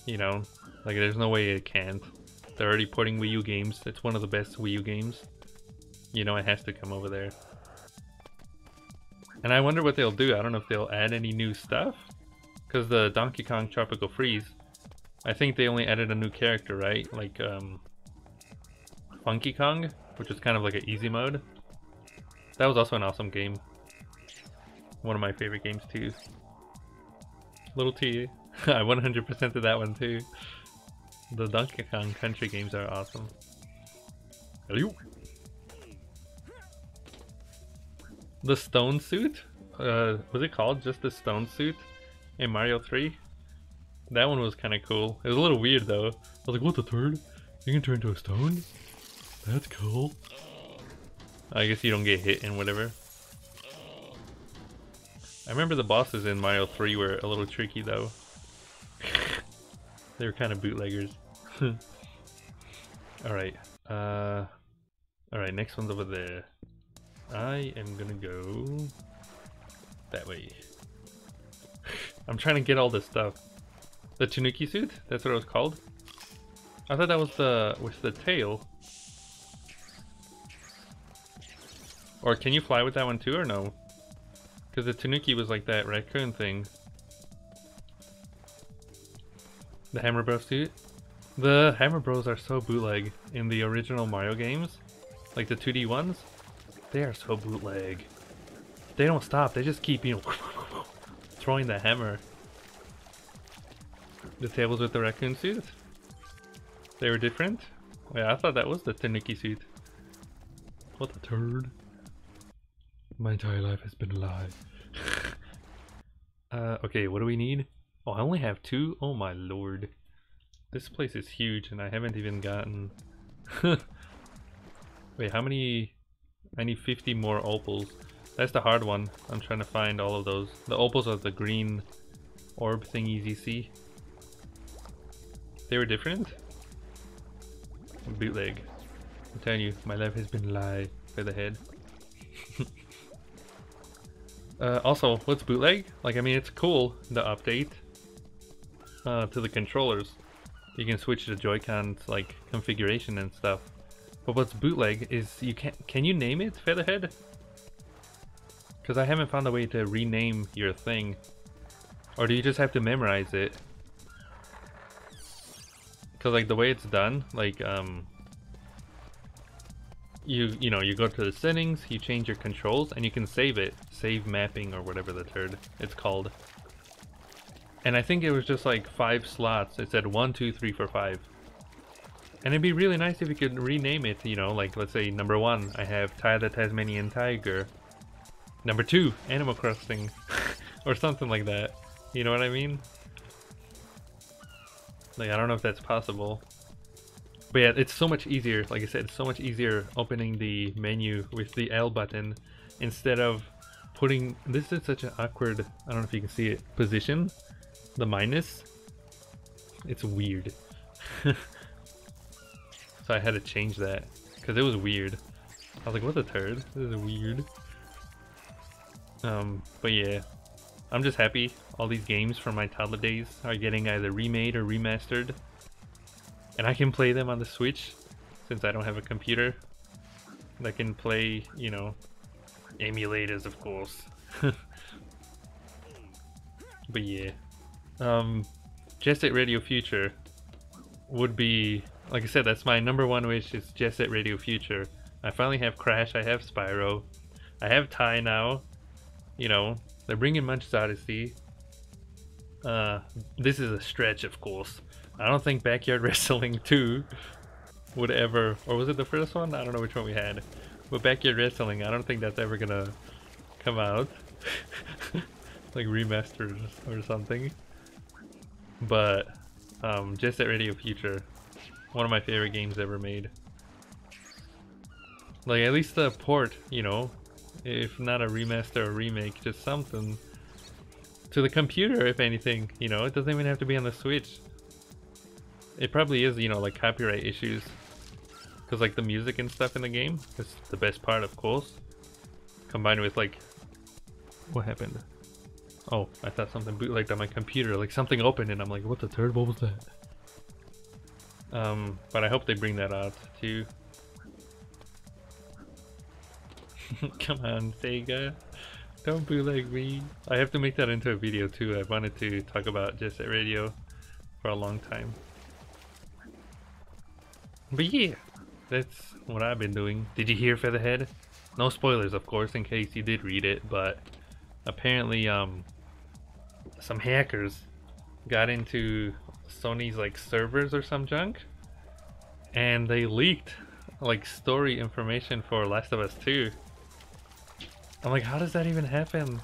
You know, like, there's no way it can't. They're already porting Wii U games. It's one of the best Wii U games. You know, it has to come over there. And I wonder what they'll do. I don't know if they'll add any new stuff. Because the Donkey Kong Tropical Freeze, I think they only added a new character, right? Like, Funky Kong, which is kind of like an easy mode. That was also an awesome game. One of my favorite games too. Little T. I 100% did that one too. The Donkey Kong Country games are awesome. Hello. The stone suit? Was it called just the stone suit in Mario 3? That one was kind of cool. It was a little weird though. I was like, what the turd? You can turn into a stone? That's cool. I guess you don't get hit and whatever. I remember the bosses in Mario 3 were a little tricky though. They were kind of bootleggers. Alright. Alright, next one's over there. I am gonna go that way. I'm trying to get all this stuff. The Tanuki suit? That's what it was called? I thought that was the tail. Or can you fly with that one too, or no? Because the Tanuki was like that raccoon thing. The Hammer Bros suit? The Hammer Bros are so bootleg in the original Mario games. Like the 2D ones. They are so bootleg. They don't stop, they just keep, you know, throwing the hammer. The tables with the raccoon suit? They were different? Yeah, I thought that was the Tanuki suit. What a turd. My entire life has been a lie. Okay, what do we need? Oh, I only have 2? Oh my lord. This place is huge and I haven't even gotten... Wait, how many... I need 50 more opals. That's the hard one. I'm trying to find all of those. The opals are the green orb thingies you see. They were different? Bootleg. I'm telling you, my life has been a lie for the head. Also, what's bootleg? Like, I mean, it's cool, the update to the controllers. You can switch the Joy-Cons, like, configuration and stuff. But what's bootleg is you can you name it, Featherhead? Because I haven't found a way to rename your thing. Or do you just have to memorize it? Because, like, the way it's done, like, you know, you go to the settings, you change your controls, and you can save it. Save mapping or whatever the turd it's called. And I think it was just like 5 slots. It said 1, 2, 3, 4, 5. And it'd be really nice if you could rename it, you know, like let's say number 1, I have Ty the Tasmanian Tiger. Number 2, Animal Crossing. Or something like that. You know what I mean? Like, I don't know if that's possible. But yeah, it's so much easier. Like I said, it's so much easier opening the menu with the L button instead of putting... This is such an awkward, I don't know if you can see it, position. The minus. It's weird. So I had to change that because it was weird. I was like, what the turd? This is weird. But yeah, I'm just happy all these games from my toddler days are getting either remade or remastered. And I can play them on the Switch since I don't have a computer that can play, you know, emulators, of course. But yeah, Jet Set Radio Future would be, like I said, that's my number 1 wish is Jet Set Radio Future. I finally have Crash, I have Spyro, I have Ty now. You know, they're bringing Munch's Odyssey. This is a stretch, of course. I don't think Backyard Wrestling 2 would ever, or was it the first one? I don't know which one we had. But Backyard Wrestling, I don't think that's ever gonna come out. Like remastered or something. But Jet Set Radio Future, one of my favorite games ever made. Like at least the port, you know, if not a remaster or remake, just something to the computer, if anything. You know, it doesn't even have to be on the Switch. It probably is, you know, like copyright issues, because like the music and stuff in the game is the best part, of course, combined with like, what happened? Oh, I thought something bootlegged on my computer, like something opened and I'm like, what the turd, what was that? But I hope they bring that out too. Come on, Sega, don't bootleg me. I have to make that into a video too. I wanted to talk about Jet Set Radio for a long time. But yeah, that's what I've been doing. Did you hear, Featherhead? No spoilers, of course, in case you did read it, but apparently some hackers got into Sony's like servers or some junk, and they leaked like story information for Last of Us 2. I'm like, how does that even happen?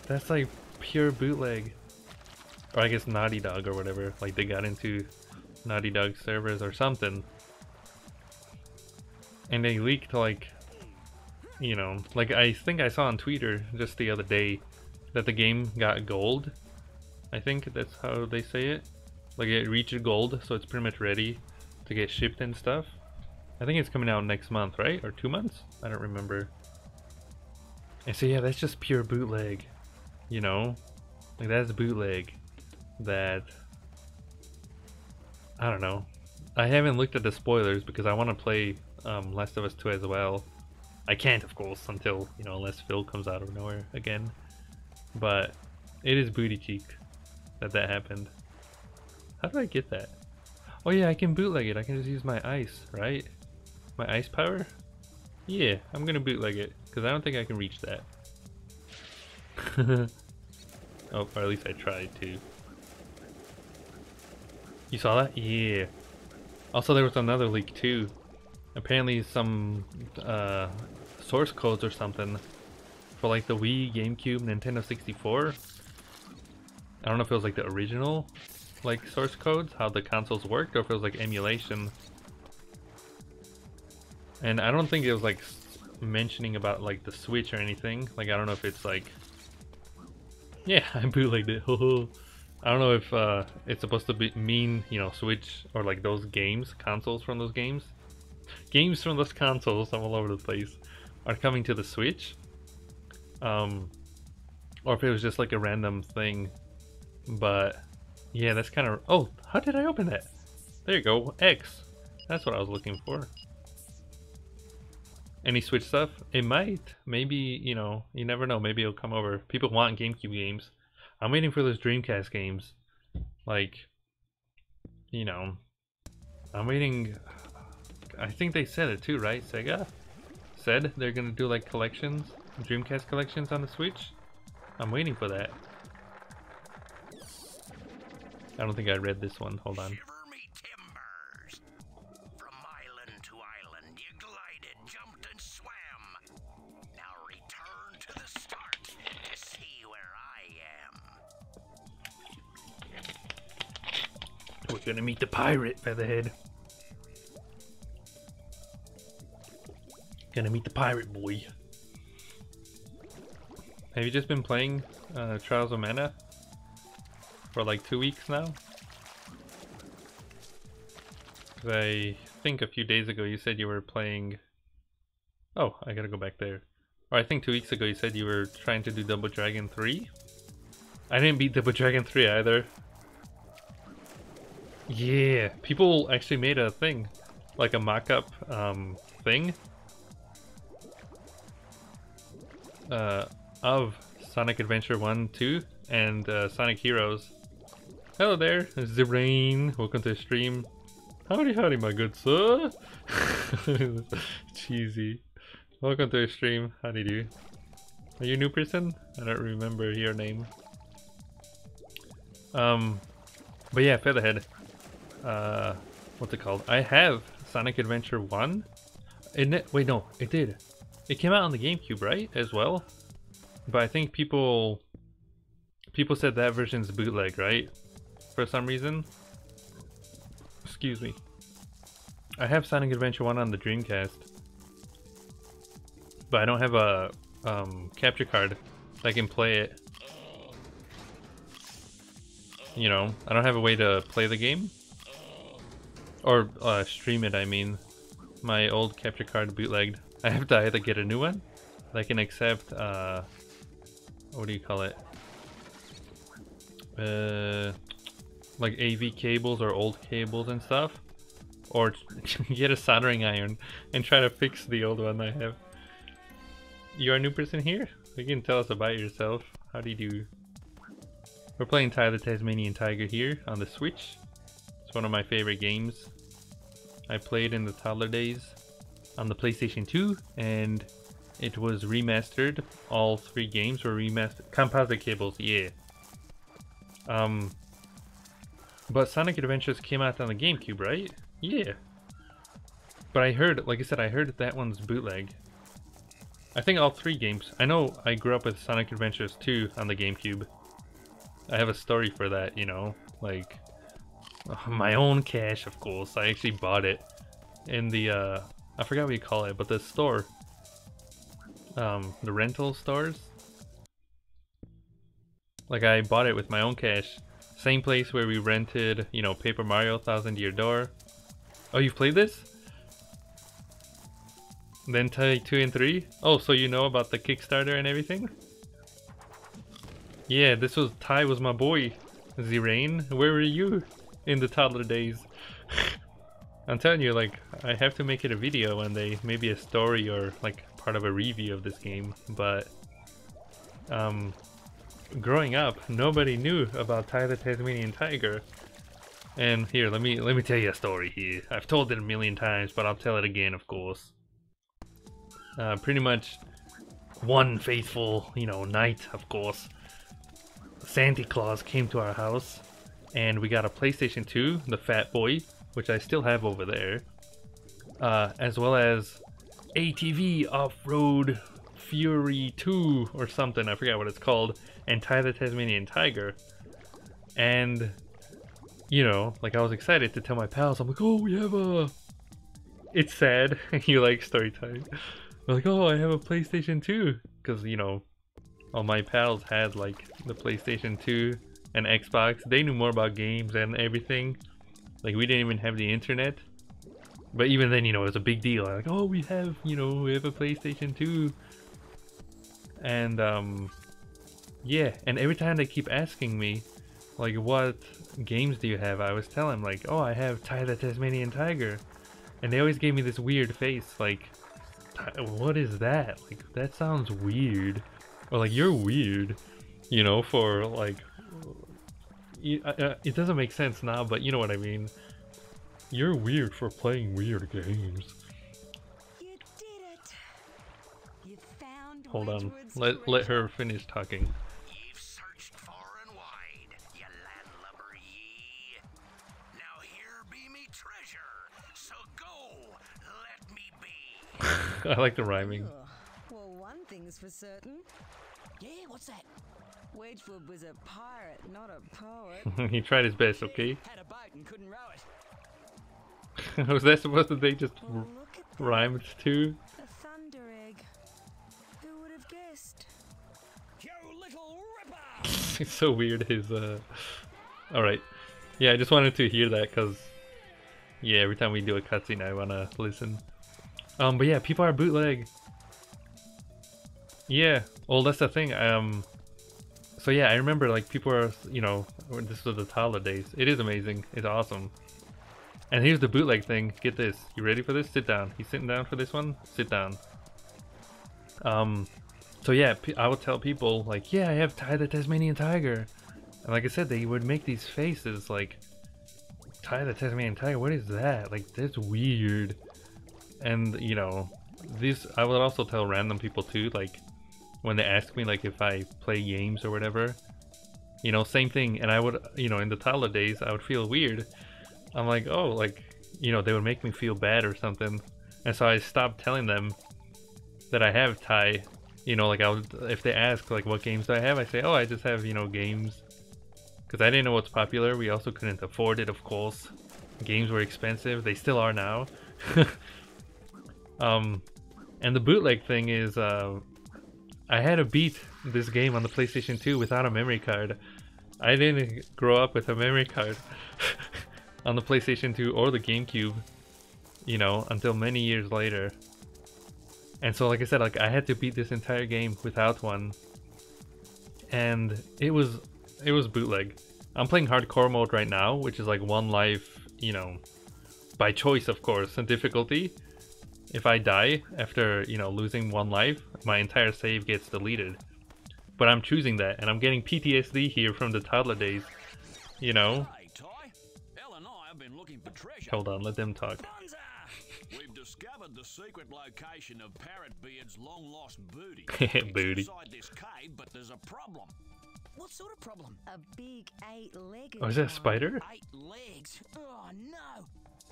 That's like pure bootleg. Or I guess Naughty Dog or whatever, like they got into Naughty Dog servers or something, and they leaked like, you know, like I think I saw on Twitter just the other day that the game got gold. I think that's how they say it. Like it reached gold, so it's pretty much ready to get shipped and stuff. I think it's coming out next month, right? Or 2 months? I don't remember. And so yeah, that's just pure bootleg, you know? Like that's bootleg. That, I don't know. I haven't looked at the spoilers because I want to play Last of Us 2 as well. I can't, of course, until, you know, unless Phil comes out of nowhere again. But it is booty cheek that happened. How do I get that? Oh yeah, I can bootleg it. I can just use my ice, right? My ice power? Yeah, I'm gonna bootleg it because I don't think I can reach that. Oh, or at least I tried to. You saw that? Yeah. Also, there was another leak too. Apparently some source codes or something for like the Wii, GameCube, Nintendo 64. I don't know if it was like the original like source codes, how the consoles worked, or if it was like emulation. And I don't think it was like mentioning about like the Switch or anything. Like I don't know if it's like, yeah, I bootlegged it. I don't know if it's supposed to mean, you know, Switch or like those games, consoles from those games. Games from those consoles, I'm all over the place, are coming to the Switch. Or if it was just like a random thing. But yeah, that's kind of... Oh, how did I open that? There you go, X. That's what I was looking for. Any Switch stuff? It might. Maybe, you know, you never know. Maybe it'll come over. People want GameCube games. I'm waiting for those Dreamcast games. Like, you know, I'm waiting... I think they said it too, right? Sega? said they're gonna do like collections, Dreamcast collections on the Switch. I'm waiting for that. I don't think I read this one. Hold on. Shiver me timbers. From island to island, you glided, jumped, and swam. Now return to the start to see where I am. We're gonna meet the pirate, Featherhead. Gonna meet the pirate boy. Have you just been playing Trials of Mana for like 2 weeks now? 'Cause I think a few days ago you said you were playing... Oh, I gotta go back there. Or I think 2 weeks ago you said you were trying to do Double Dragon 3? I didn't beat Double Dragon 3 either. Yeah, people actually made a thing. Like a mock-up thing. Of Sonic Adventure 1, 2, and Sonic Heroes. Hello there, Zerain. Welcome to the stream. Howdy, howdy, my good sir. Cheesy. Welcome to the stream. How do you do? Are you a new person? I don't remember your name. But yeah, Featherhead. What's it called? I have Sonic Adventure 1. Wait, no, it did. It came out on the GameCube, right? As well? But I think people said that version's bootleg, right? For some reason. Excuse me. I have Sonic Adventure 1 on the Dreamcast. But I don't have a capture card so I can play it. You know, I don't have a way to play the game. Or stream it, I mean. My old capture card bootlegged. I have to either get a new one that can accept, what do you call it? Like AV cables or old cables and stuff. Or get a soldering iron and try to fix the old one I have. You're a new person here? You can tell us about yourself. How do you do? We're playing Ty the Tasmanian Tiger here on the Switch. It's one of my favorite games. I played in the toddler days on the PlayStation 2, and it was remastered. All 3 games were remastered. Composite cables, yeah. But Sonic Adventures came out on the GameCube, right? Yeah. But I heard, like I said, I heard that one's bootleg. I think all 3 games. I know I grew up with Sonic Adventures 2 on the GameCube. I have a story for that, you know, like my own cash, of course. I actually bought it in the I forgot what you call it, but the store, the rental stores. Like I bought it with my own cash. Same place where we rented, you know, Paper Mario: Thousand Year Door. Oh, you've played this? Then Ty 2 and 3? Oh, so you know about the Kickstarter and everything? Yeah, this was Ty was my boy. Zerain, where were you in the toddler days? I'm telling you, like, I have to make it a video one day, maybe a story or like part of a review of this game. But growing up, nobody knew about Ty the Tasmanian Tiger. And here, let me tell you a story here. I've told it a million times, but I'll tell it again, of course. Pretty much one faithful, you know, night, of course, Santa Claus came to our house and we got a PlayStation 2, the Fat Boy, which I still have over there, as well as ATV Off-Road Fury 2 or something, I forgot what it's called, and Ty the Tasmanian Tiger. And, you know, like I was excited to tell my pals, I'm like, oh, we have a... It's sad, you like story time. I'm like, oh, I have a PlayStation 2, because, you know, all my pals had like the PlayStation 2 and Xbox. They knew more about games and everything. Like we didn't even have the internet. But even then, you know, it was a big deal. Like, oh, we have, you know, we have a PlayStation 2. And yeah, and every time they keep asking me, like, what games do you have? I always tell them like, oh, I have Ty the Tasmanian Tiger. And they always gave me this weird face, like, what is that? Like, that sounds weird. Or like, you're weird, you know, for like, it doesn't make sense now, but you know what I mean. You're weird for playing weird games. You did it. Hold on. Let her finish talking. Ye've searched far and wide, ye landlubber ye. Now here be me treasure, so go, let me be. I like the rhyming. Ugh. Well, one thing's for certain. Yeah, what's that? Wedgwood was a pirate, not a poet. He tried his best, okay? Had a boat and couldn't row it. Was that supposed to they just Well, look at that. rhymed too? A thunder egg. Who would have guessed? You little ripper! It's so weird, his Alright. Yeah, I just wanted to hear that because yeah, every time we do a cutscene I wanna listen. But yeah, people are bootleg. Yeah, well that's the thing. So yeah, I remember like people are, you know, when this was the Tala days. It is amazing. It's awesome. And here's the bootleg thing. Get this. You ready for this? Sit down. He's sitting down for this one? Sit down. So yeah, I would tell people like, yeah, I have Ty the Tasmanian Tiger. And like I said, they would make these faces like, Ty the Tasmanian Tiger, what is that? Like, that's weird. And, you know, these, I would also tell random people too, like, when they ask me like if I play games or whatever, you know, same thing. And I would, you know, in the Tala days, I would feel weird. I'm like, oh, like, you know, they would make me feel bad or something. And so I stopped telling them that I have Thai. You know, like I would, if they ask like what games do I have, I say, oh, I just have, you know, games. Because I didn't know what's popular. We also couldn't afford it, of course. Games were expensive. They still are now. And the bootleg thing is, I had to beat this game on the PlayStation 2 without a memory card. I didn't grow up with a memory card on the PlayStation 2 or the GameCube, you know, until many years later. And so, like I said, like I had to beat this entire game without one, and it was bootleg. I'm playing hardcore mode right now, which is like one life, you know, by choice, of course, and difficulty. If I die after, you know, losing one life, my entire save gets deleted. But I'm choosing that, and I'm getting PTSD here from the toddler days, you know. Hey, Ty. Elle and I have been looking for treasure. Hold on, let them talk. Bonza! We've discovered the secret location of Parrotbeard's long-lost booty. Booty. It's inside this cave, but there's a problem. What sort of problem? A big 8-legged. Oh, is that a one. spider? 8 legs. Oh, no.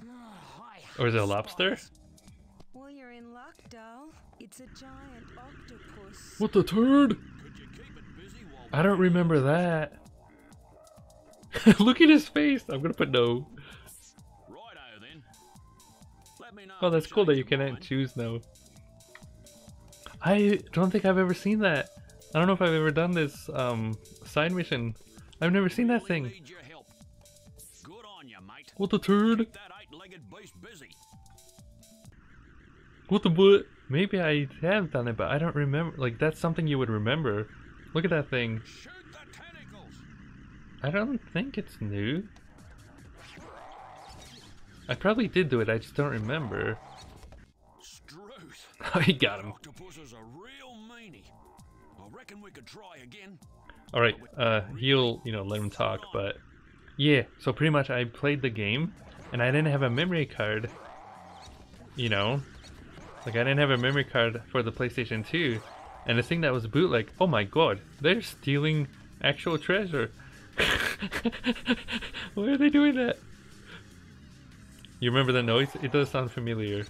Oh, I Or is it a hate lobster? spiders. Well, you're in luck, doll. It's a giant octopus. What the turd? Could you keep it busy while I don't remember that. Look at his face. I'm gonna put no. Righto then. Let me know. Oh, if that's you cool that change you your can mind. choose no. I don't think I've ever seen that. I don't know if I've ever done this side mission. I've never seen that Really thing. need your help. Good on you, mate. What the turd? Keep that 8-legged beast busy. What the what? Maybe I have done it, but I don't remember. Like, that's something you would remember. Look at that thing. Shoot the tentacles. I don't think it's new. I probably did do it, I just don't remember. Struth. Oh, he got him. Octopus is a real meanie. I reckon we could try again. Alright, he'll, you know, let him talk, but yeah, so pretty much I played the game, and I didn't have a memory card, you know? Like, I didn't have a memory card for the PlayStation 2, and the thing that was bootleg, oh my god, they're stealing actual treasure. Why are they doing that? You remember the noise? It does sound familiar.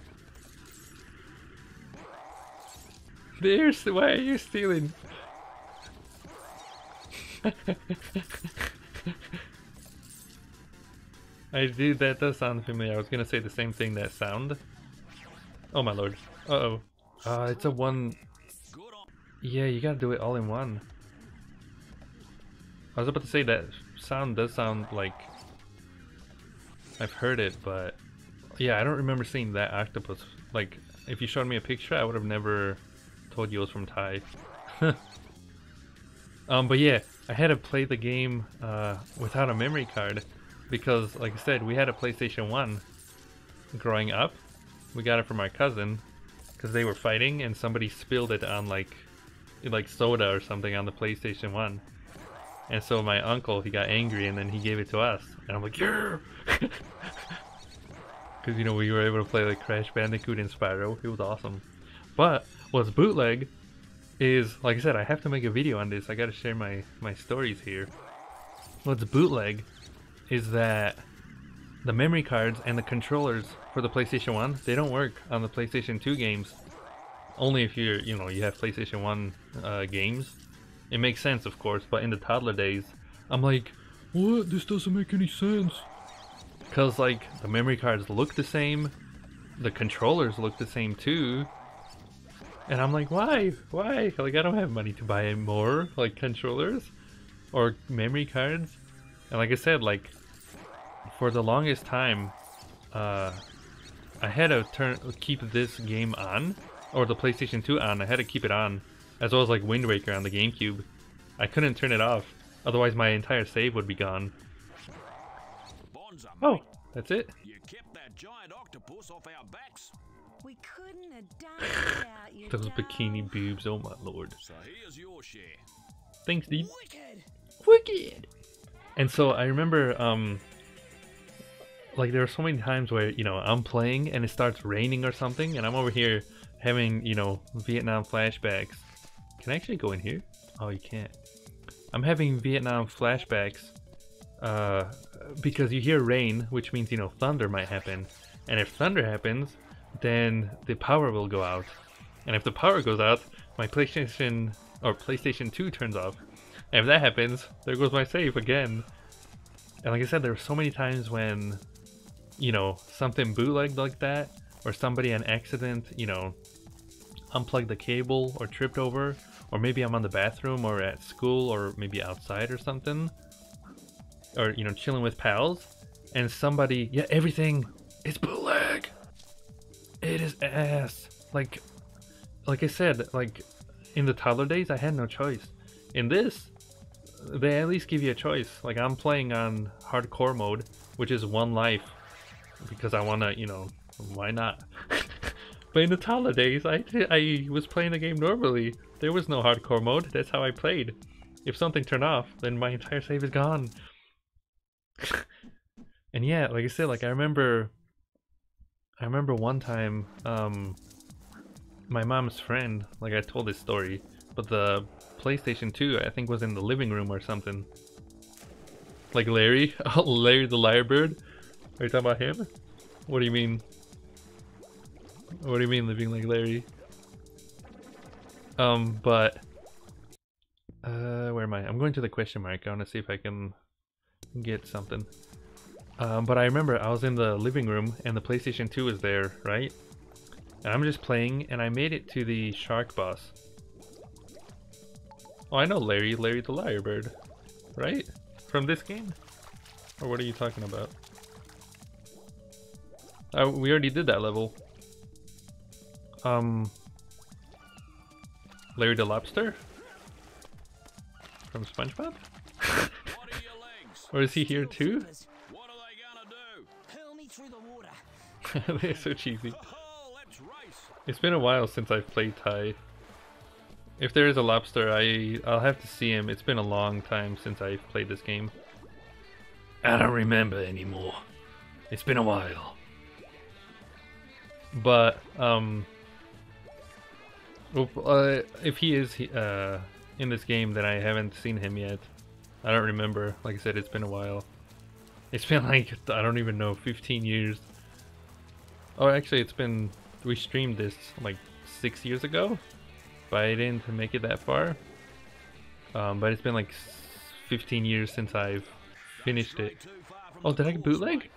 Why are you stealing? That does sound familiar. I was gonna say the same thing, that sound. Oh my lord. Uh-oh. It's a one... Good on. Yeah, you gotta do it all in one. I was about to say that sound does sound like... I've heard it, but... Yeah, I don't remember seeing that octopus. Like, if you showed me a picture, I would have never told you it was from Thai. But yeah, I had to play the game without a memory card. Because, like I said, we had a PlayStation 1 growing up. We got it from my cousin because they were fighting and somebody spilled it on like soda or something on the PlayStation 1. And so my uncle, he got angry and then he gave it to us. And I'm like, yeah! Because, you know, we were able to play like Crash Bandicoot and Spyro. It was awesome. But what's bootleg is, like I said, I have to make a video on this. I gotta share my stories here. What's bootleg is that the memory cards and the controllers for the PlayStation 1, they don't work on the PlayStation 2 games. Only if you're, you know, you have PlayStation 1 games. It makes sense, of course, but in the toddler days, I'm like, what? This doesn't make any sense. Because, like, the memory cards look the same, the controllers look the same too. And I'm like, why? Why? Like, I don't have money to buy more, like, controllers or memory cards. And like I said, like, for the longest time, I had to keep this game on, or the PlayStation 2 on. I had to keep it on, as well as like Wind Waker on the GameCube. I couldn't turn it off, otherwise my entire save would be gone. Oh, that's it? You kept that giant octopus off our backs. We couldn't have done it without you, Those doll. bikini boobs, oh my lord. So here's your share. Thanks, dude. Wicked. Wicked! And so I remember, like, there were so many times where, you know, I'm playing and it starts raining or something, and I'm over here having, you know, Vietnam flashbacks. Can I actually go in here? Oh, you can't. I'm having Vietnam flashbacks, because you hear rain, which means, you know, thunder might happen. And if thunder happens, then the power will go out. And if the power goes out, my PlayStation 2 turns off. And if that happens, there goes my save again. And like I said, there were so many times when, you know, something bootlegged like that, or somebody on accident, you know, unplugged the cable or tripped over, or maybe I'm on the bathroom or at school or maybe outside or something, or, you know, chilling with pals, and somebody, yeah, everything is bootleg. It is ass. Like I said, like, in the toddler days, I had no choice. In this, they at least give you a choice. Like, I'm playing on hardcore mode, which is 1 life, because I wanna, you know, why not? But in the toddler days, I was playing the game normally. There was no hardcore mode. That's how I played. If something turned off, then my entire save is gone. And yeah, like I said, like I remember one time, my mom's friend, like I told this story, but the PlayStation 2 I think was in the living room or something. Like Larry, oh, Larry the Lyrebird. Are you talking about him? What do you mean? What do you mean living like Larry? But where am I? I'm going to the question mark. I want to see if I can get something. But I remember I was in the living room and the PlayStation 2 was there, right? And I'm just playing and I made it to the shark boss. Oh, I know Larry the Lyrebird, right? From this game? Or what are you talking about? We already did that level. Larry the Lobster? From SpongeBob? Or is he here too? What are they gonna do? Hurl me through the water. They're so cheesy. Oh, let's race. It's been a while since I've played Thai. If there is a lobster, I'll have to see him. It's been a long time since I've played this game. I don't remember anymore. It's been a while. But if he is in this game, then I haven't seen him yet. I don't remember. Like I said, it's been a while. It's been like, I don't even know, 15 years. Oh, actually, we streamed this like 6 years ago, but I didn't make it that far. But it's been like 15 years since I've finished it. Oh, did I bootleg?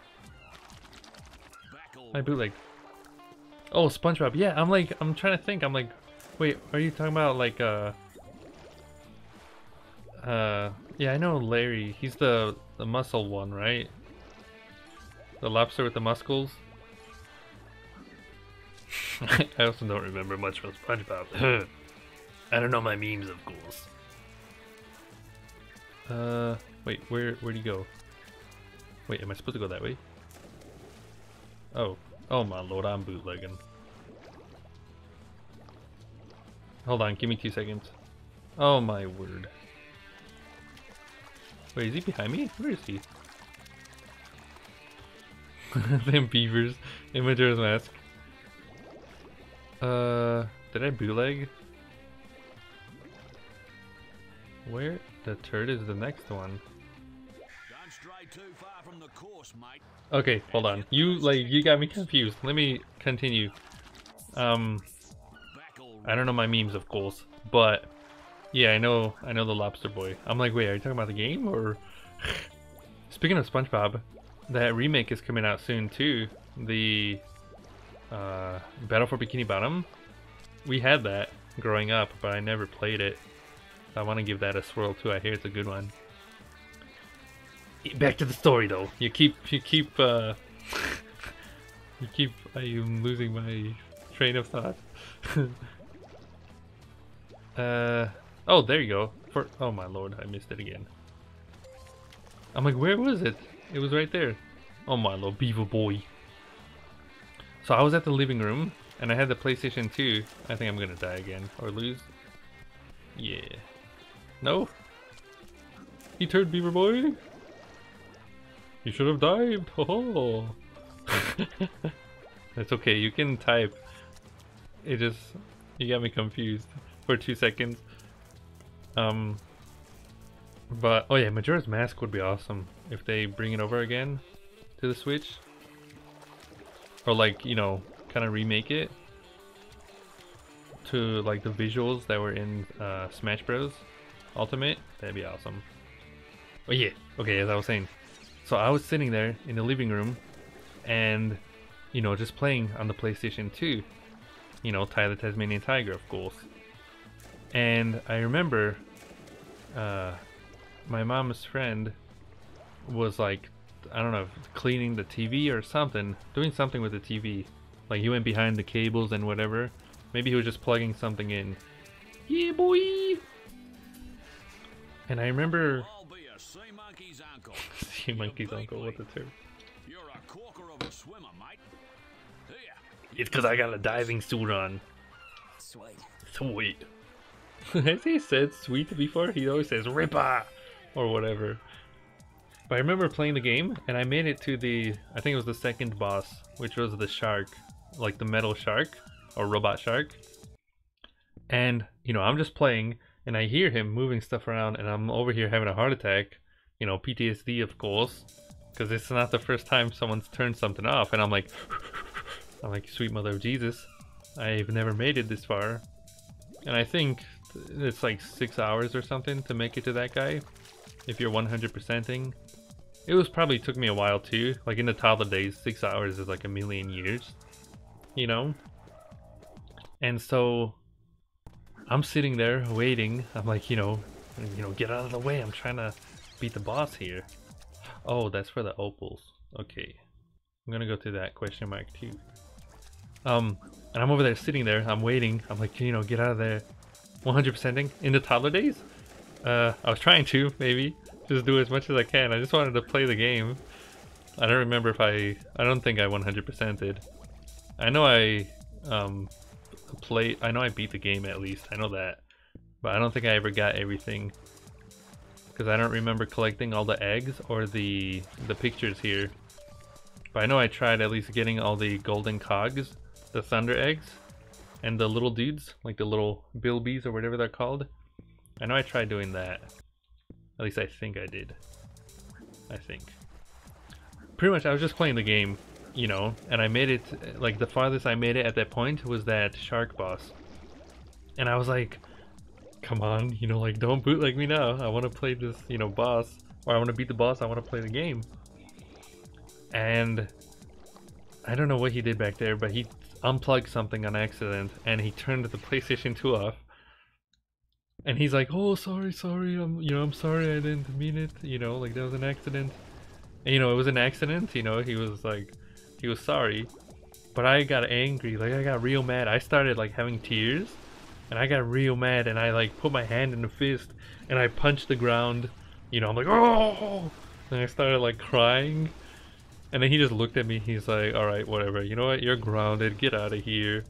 I bootlegged. Oh, SpongeBob. Yeah, I'm trying to think. I'm like, wait, are you talking about like yeah, I know Larry. He's the muscle one, right? The lobster with the muscles. I also don't remember much from SpongeBob. I don't know my memes, of course. Wait, where'd he go? Wait, am I supposed to go that way? Oh my lord, I'm bootlegging. Hold on, give me 2 seconds. Oh my word. Wait, is he behind me? Where is he? Them beavers in Majora's Mask. Did I bootleg? Where the turd is the next one? Don't stray too far from the course, mate. Okay, hold on. You got me confused. Let me continue. I don't know my memes, of course, but yeah, I know the lobster boy. I'm like, wait, are you talking about the game or? Speaking of SpongeBob, that remake is coming out soon too. The Battle for Bikini Bottom. We had that growing up, but I never played it. I want to give that a swirl too. I hear it's a good one. Back to the story though. I'm losing my train of thought. Oh, there you go. Oh my lord, I missed it again. I'm like, where was it? It was right there. Oh my lord, beaver boy. So I was at the living room and I had the PlayStation 2. I think I'm gonna die again or lose. Yeah. No. He turned beaver boy. You should have dived. Oh. That's okay. You can type. You got me confused for 2 seconds. But oh yeah, Majora's Mask would be awesome if they bring it over again to the Switch, or like, you know, kind of remake it to like the visuals that were in Smash Bros. Ultimate. That'd be awesome. Oh yeah. Okay, as I was saying, so I was sitting there in the living room, and you know, just playing on the PlayStation 2. You know, Ty the Tasmanian Tiger, of course. And I remember my mom's friend was like, I don't know, cleaning the TV or something, doing something with the TV. Like he went behind the cables and whatever. Maybe he was just plugging something in. Yeah, boy. And I remember I'll be a sea monkey's uncle. sea monkey's uncle, what the term? You're a corker of a swimmer, mate. Here. It's because I got a diving suit on. Sweet. Sweet. Has he said sweet before? He always says Ripper or whatever. But I remember playing the game and I made it to the, I think it was the second boss, which was the shark, like the metal shark or robot shark. And you know, I'm just playing and I hear him moving stuff around and I'm over here having a heart attack. You know, PTSD of course, because it's not the first time someone's turned something off. And I'm like, sweet mother of Jesus, I've never made it this far. And I think it's like 6 hours or something to make it to that guy if you're 100%ing. It was probably took me a while too. Like in the toddler days, 6 hours is like a million years, you know? And so I'm sitting there waiting. I'm like, you know, get out of the way. I'm trying to beat the boss here. Oh, that's for the opals. Okay. I'm gonna go to that question mark too. And I'm over there sitting there. I'm waiting. I'm like, you know, get out of there. 100%ing in the toddler days. I was trying to maybe just do as much as I can. I just wanted to play the game. I don't remember if I don't think I 100%ed. I know I I know I beat the game at least. I know that, but I don't think I ever got everything because I don't remember collecting all the eggs or the pictures here. But I know I tried at least getting all the golden cogs, the thunder eggs, and the little dudes, like the little bilbies or whatever they're called. I know I tried doing that. At least I think I did. I think. Pretty much I was just playing the game, you know, and I made it, like the farthest I made it at that point was that shark boss. And I was like, come on, you know, like don't bootleg me now. I want to play this, you know, boss. Or I want to beat the boss, I want to play the game. And I don't know what he did back there, but he unplugged something on accident and he turned the PlayStation 2 off. And he's like, oh, sorry, I'm sorry, I didn't mean it, you know, like that was an accident. And, you know, it was an accident, you know, he was like, he was sorry. But I got angry, like I got real mad. I started like having tears and I got real mad and I like put my hand in a fist and I punched the ground, you know, I'm like, oh, and I started like crying. And then he just looked at me, he's like, alright, whatever, you know what, you're grounded, get out of here.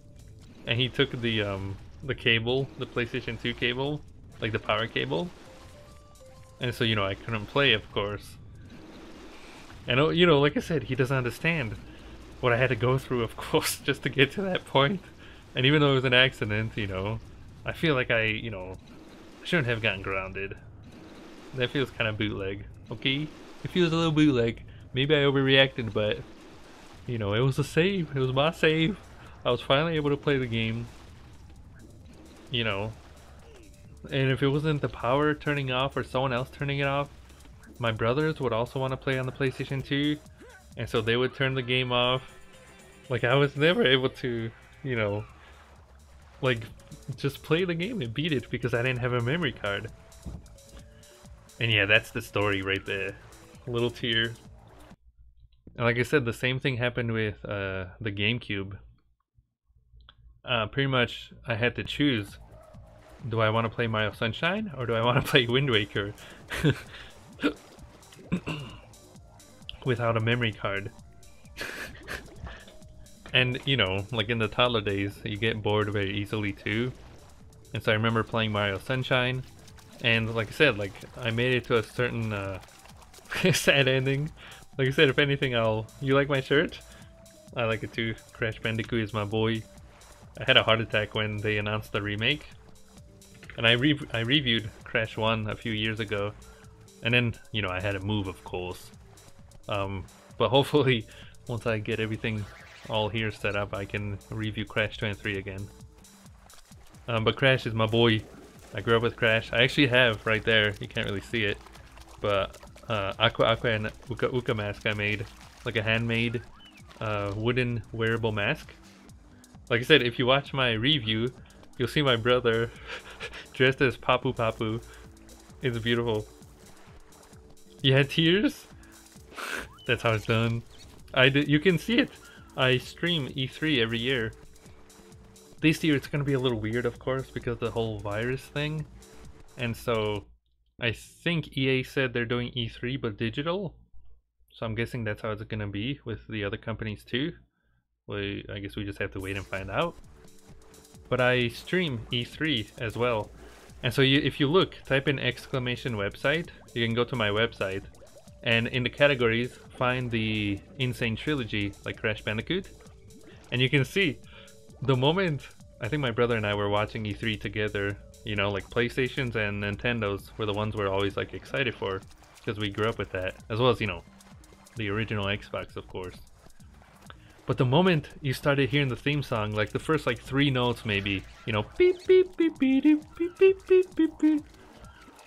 And he took the cable, the PlayStation 2 cable, like the power cable. And so, you know, I couldn't play, of course. And, you know, like I said, he doesn't understand what I had to go through, of course, just to get to that point. And even though it was an accident, you know, I feel like I shouldn't have gotten grounded. That feels kind of bootleg. Okay, it feels a little bootleg. Maybe I overreacted, but you know, it was a save. It was my save. I was finally able to play the game. You know, and if it wasn't the power turning off or someone else turning it off, my brothers would also want to play on the PlayStation 2, and so they would turn the game off. Like, I was never able to, you know, like, just play the game and beat it because I didn't have a memory card. And yeah, that's the story right there. A little tear. And like I said, the same thing happened with the GameCube. Pretty much, I had to choose. Do I want to play Mario Sunshine or do I want to play Wind Waker? Without a memory card. And you know, like in the toddler days, you get bored very easily too. And so I remember playing Mario Sunshine, and like I said, like I made it to a certain sad ending. Like I said, if anything, you like my shirt? I like it too. Crash Bandicoot is my boy. I had a heart attack when they announced the remake, and I reviewed Crash 1 a few years ago, and then you know I had to move, of course. But hopefully, once I get everything all here set up, I can review Crash 2 and 3 again. But Crash is my boy. I grew up with Crash. I actually have right there, you can't really see it, but Aqua and Uka mask I made, like a handmade wooden wearable mask. Like I said, if you watch my review, you'll see my brother dressed as Papu Papu. It's beautiful. You had tears? That's how it's done. You can see it. I stream E3 every year. This year it's gonna be a little weird, of course, because of the whole virus thing. And so I think EA said they're doing E3 but digital. So I'm guessing that's how it's gonna be with the other companies too. I guess we just have to wait and find out. But I stream E3 as well. And so if you look, type in !website, you can go to my website. And in the categories, find the Insane Trilogy, like Crash Bandicoot. And you can see, the moment, I think my brother and I were watching E3 together, you know, like PlayStations and Nintendos were the ones we're always like excited for, because we grew up with that, as well as, you know, the original Xbox, of course. But the moment you started hearing the theme song, like the first like 3 notes maybe, you know, beep beep beep beep beep beep beep beep beep beep.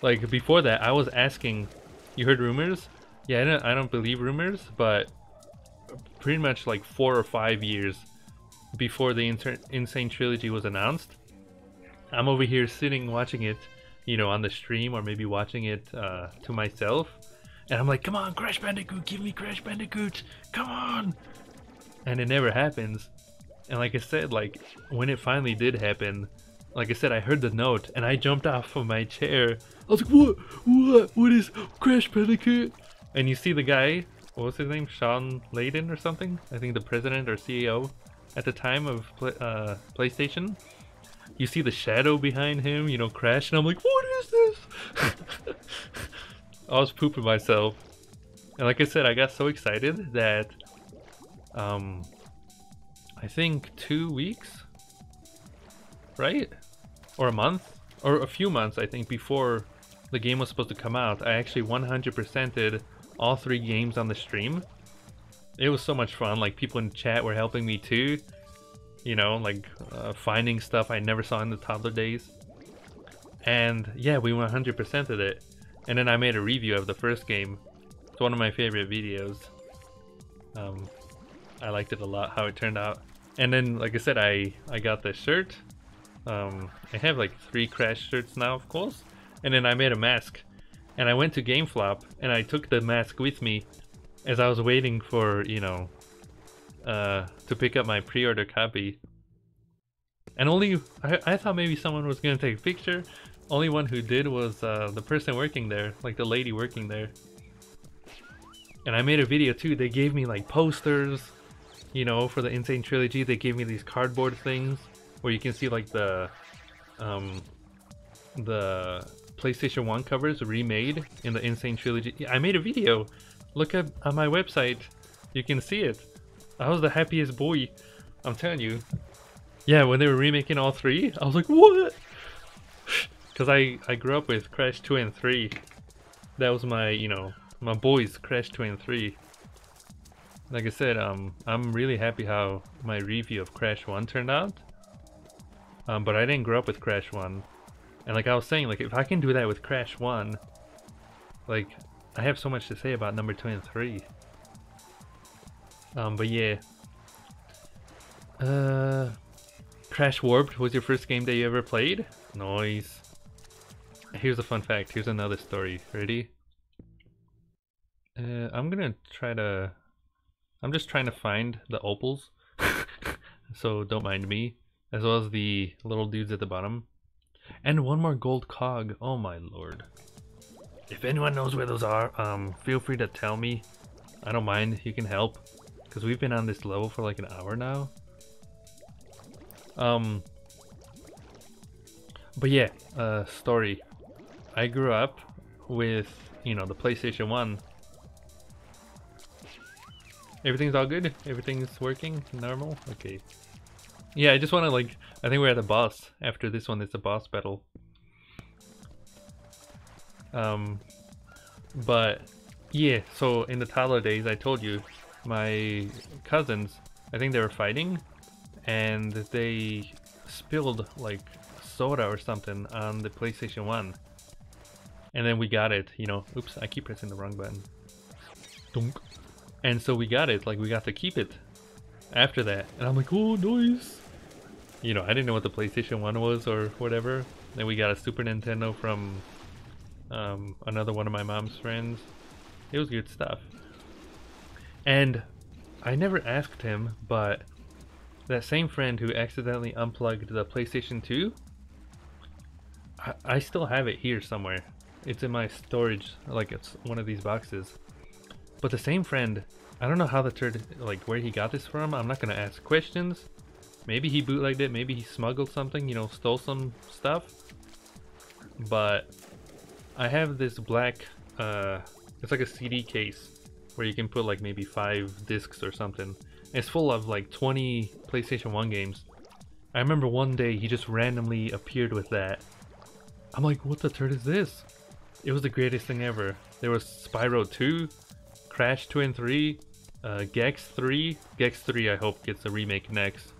Like before that, I was asking, you heard rumors? Yeah, I don't believe rumors, but pretty much like 4 or 5 years before the Insane Trilogy was announced, I'm over here sitting watching it, you know, on the stream, or maybe watching it to myself, and I'm like, come on, Crash Bandicoot, give me Crash Bandicoot, come on! And it never happens. And like I said, like when it finally did happen, like I said, I heard the note and I jumped off of my chair. I was like, what is Crash Bandicoot? And you see the guy, what was his name, Sean Layden or something? I think the president or CEO at the time of PlayStation. You see the shadow behind him, you know, Crash, and I'm like, what is this? I was pooping myself. And like I said, I got so excited that I think 2 weeks, right? Or a month? Or a few months, I think, before the game was supposed to come out, I actually 100%ed all 3 games on the stream. It was so much fun. Like, people in chat were helping me too, you know, like finding stuff I never saw in the toddler days. And yeah, we 100%ed it. And then I made a review of the first game. It's one of my favorite videos. I liked it a lot, how it turned out. And then, like I said, I got this shirt. I have like 3 Crash shirts now, of course. And then I made a mask. And I went to GameFlop and I took the mask with me as I was waiting for, you know, to pick up my pre-order copy. And I thought maybe someone was gonna take a picture. Only one who did was the person working there, like the lady working there. And I made a video too. They gave me like posters, you know, for the Insane Trilogy. They gave me these cardboard things where you can see like the PlayStation 1 covers remade in the Insane Trilogy. Yeah, I made a video. Look at on my website. You can see it. I was the happiest boy. I'm telling you. Yeah, when they were remaking all 3, I was like, what? Because I grew up with Crash 2 and 3. that was my, you know, my boys Crash 23. Like I said, I'm really happy how my review of Crash 1 turned out. But I didn't grow up with Crash 1. And like I was saying, like if I can do that with Crash 1, like I have so much to say about number 2 and 3. But yeah. Crash Warped was your first game that you ever played? Nice. Here's a fun fact. Here's another story. Ready? I'm just trying to find the opals. So don't mind me. As well as the little dudes at the bottom. And one more gold cog. Oh my lord. If anyone knows where those are, feel free to tell me. I don't mind. You can help. Because we've been on this level for like an hour now. But yeah, story. I grew up with, you know, the PlayStation 1. Everything's all good? Everything's working? Normal? Okay. Yeah, I just want to like, I think we're at the boss. After this one, it's a boss battle. But yeah, so in the toddler days, I told you, my cousins, I think they were fighting, and they spilled like soda or something on the PlayStation 1. And then we got it, you know, oops, I keep pressing the wrong button. Dunk. And so we got it, like we got to keep it after that. And I'm like, oh, nice. You know, I didn't know what the PlayStation 1 was or whatever. Then we got a Super Nintendo from another one of my mom's friends. It was good stuff. And I never asked him, but that same friend who accidentally unplugged the PlayStation 2, I still have it here somewhere. It's in my storage, like it's one of these boxes. But the same friend, I don't know how the turd, like where he got this from. I'm not gonna ask questions. Maybe he bootlegged it, maybe he smuggled something, you know, stole some stuff. But I have this black, it's like a CD case where you can put like maybe 5 discs or something. It's full of like 20 PlayStation 1 games. I remember one day he just randomly appeared with that. I'm like, what the turd is this? It was the greatest thing ever. There was Spyro 2, Crash 2 and 3, Gex 3. Gex 3 I hope gets a remake next.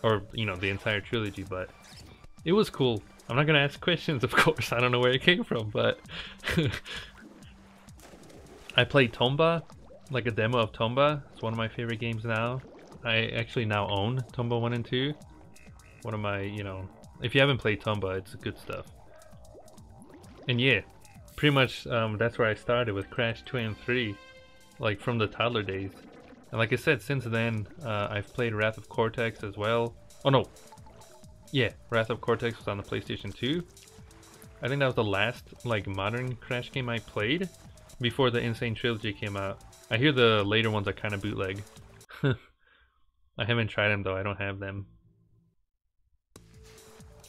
Or, you know, the entire trilogy, but it was cool. I'm not gonna ask questions, of course. I don't know where it came from, but I played Tomba, like a demo of Tomba. It's one of my favorite games now. I actually now own Tomba 1 and 2. One of my, you know, if you haven't played Tomba, it's good stuff. And yeah, pretty much that's where I started with Crash 2 and 3, like from the toddler days. And like I said, since then, I've played Wrath of Cortex as well. Oh no, yeah, Wrath of Cortex was on the PlayStation 2. I think that was the last like modern Crash game I played before the Insane Trilogy came out. I hear the later ones are kind of bootleg. I haven't tried them though, I don't have them.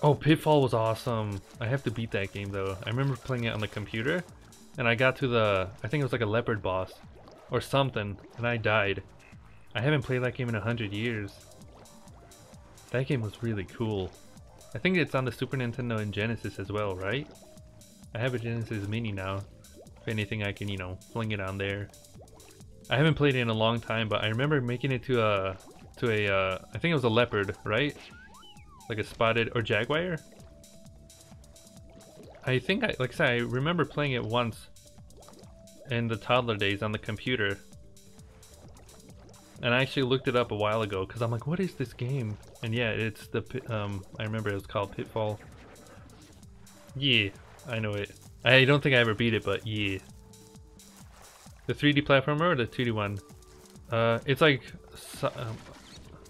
Oh, Pitfall was awesome. I have to beat that game though. I remember playing it on the computer, and I got to the, I think it was like a leopard boss or something, and I died. I haven't played that game in 100 years. That game was really cool. I think it's on the Super Nintendo and Genesis as well, right? I have a Genesis Mini now. If anything, I can, you know, fling it on there. I haven't played it in a long time, but I remember making it to a I think it was a leopard, right? Like a spotted or jaguar. I think like I said, I remember playing it once in the toddler days on the computer, and I actually looked it up a while ago because I'm like, what is this game? And yeah, it's the I remember it was called Pitfall. Yeah, I know it. I don't think I ever beat it, but yeah. The 3D platformer or the 2D one? It's like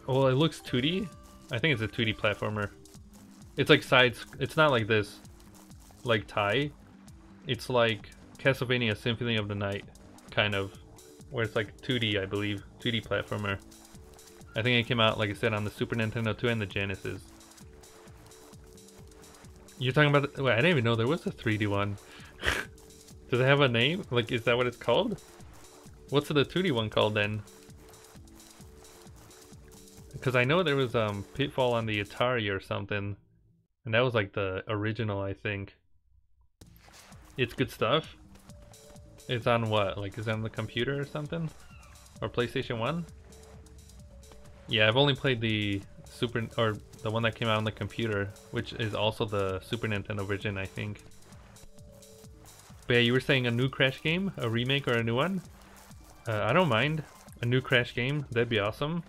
well, it looks 2D. I think it's a 2D platformer. It's like sides. It's not like this, like Tai. It's like Castlevania Symphony of the Night, kind of, where it's like 2D, I believe, 2D platformer. I think it came out, like I said, on the Super Nintendo 2 and the Genesis. You're talking about? Wait, I didn't even know there was a 3D one. Does it have a name? Like, is that what it's called? What's the 2D one called then? Because I know there was Pitfall on the Atari or something, and that was like the original, I think. It's good stuff. It's on what? Like, is it on the computer or something? Or PlayStation 1? Yeah, I've only played the Super, or the one that came out on the computer, which is also the Super Nintendo version, I think. But yeah, you were saying a new Crash game? A remake or a new one? I don't mind. A new Crash game, that'd be awesome.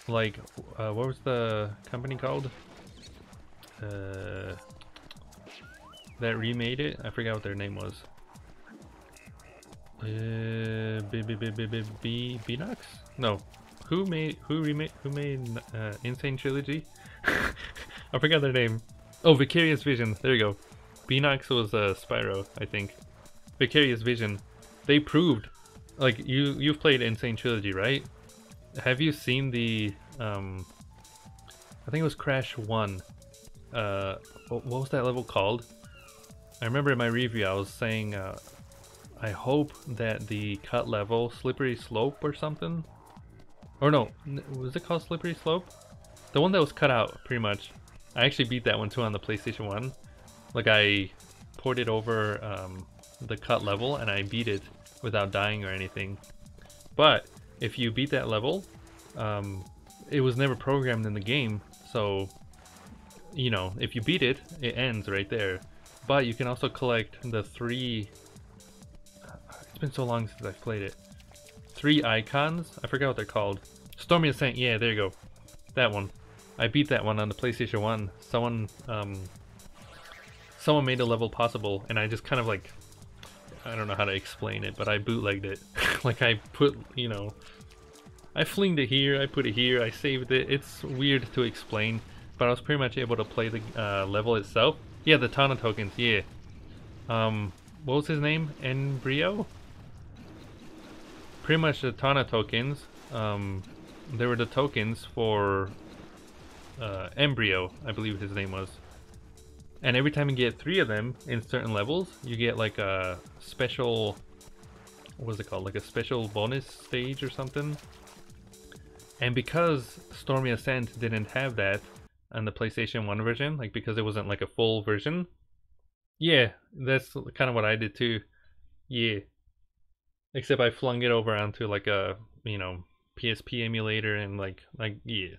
Like, what was the company called? That remade it? I forgot what their name was. Beanox? No. Who made Insane Trilogy? I forgot their name. Oh, Vicarious Vision. There you go. Beanox was Spyro, I think. Vicarious Vision. They proved, like, you've played Insane Trilogy, right? Have you seen the I think it was Crash 1. What was that level called? I remember in my review I was saying I hope that the cut level, Slippery Slope or something. Or no, was it called Slippery Slope? The one that was cut out, pretty much. I actually beat that one too on the PlayStation 1. Like, I ported over the cut level and I beat it without dying or anything. But if you beat that level, it was never programmed in the game, so you know, if you beat it, it ends right there. But you can also collect the 3, it's been so long since I've played it, 3 icons. I forgot what they're called. Stormy Ascent, yeah, there you go. That one. I beat that one on the PlayStation 1. Someone made a level possible, and I just kind of like, I don't know how to explain it, but I bootlegged it. Like, I put, you know, I flinged it here, I put it here, I saved it. It's weird to explain, but I was pretty much able to play the level itself. Yeah, the Tana tokens, yeah. What was his name? Embryo? Pretty much the Tana tokens. They were the tokens for Embryo, I believe his name was. And every time you get 3 of them in certain levels, you get like a special, what was it called? Like a special bonus stage or something. And because Stormy Ascent didn't have that on the PlayStation 1 version, like because it wasn't like a full version. Yeah, that's kind of what I did too. Yeah. Except I flung it over onto like a, you know, PSP emulator and like yeah.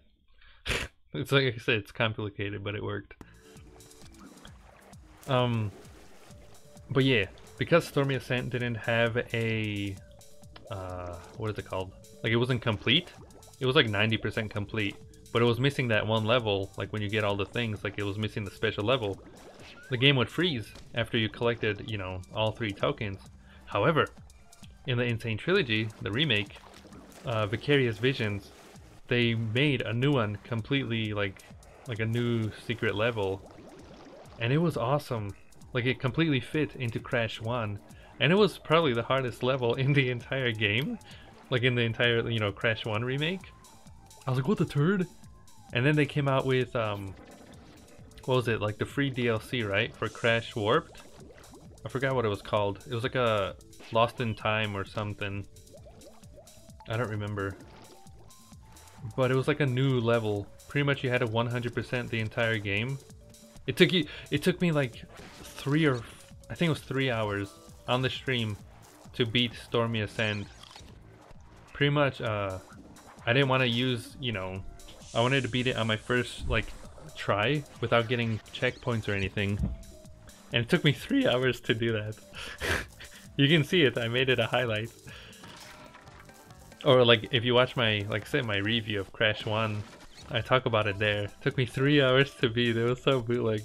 It's like I said, it's complicated, but it worked. But yeah, because Stormy Ascent didn't have a, what is it called? Like, it wasn't complete. It was like 90% complete, but it was missing that one level. Like, when you get all the things, like, it was missing the special level. The game would freeze after you collected, you know, all 3 tokens. However, in the Insane Trilogy, the remake, Vicarious Visions, they made a new one completely, like a new secret level. And it was awesome. Like, it completely fit into Crash 1. And it was probably the hardest level in the entire game. Like, in the entire, you know, Crash 1 remake. I was like, what the turd? And then they came out with, what was it? Like, the free DLC, right? For Crash Warped? I forgot what it was called. It was like a Lost in Time or something. I don't remember. But it was like a new level. Pretty much you had to 100% the entire game. It took me like 3 hours on the stream to beat Stormy Ascent. Pretty much, I didn't want to use, you know, I wanted to beat it on my first, like, try without getting checkpoints or anything. And it took me 3 hours to do that. You can see it, I made it a highlight. Or like, if you watch my, like, say my review of Crash 1, I talk about it there. It took me 3 hours to beat. It was so bootleg.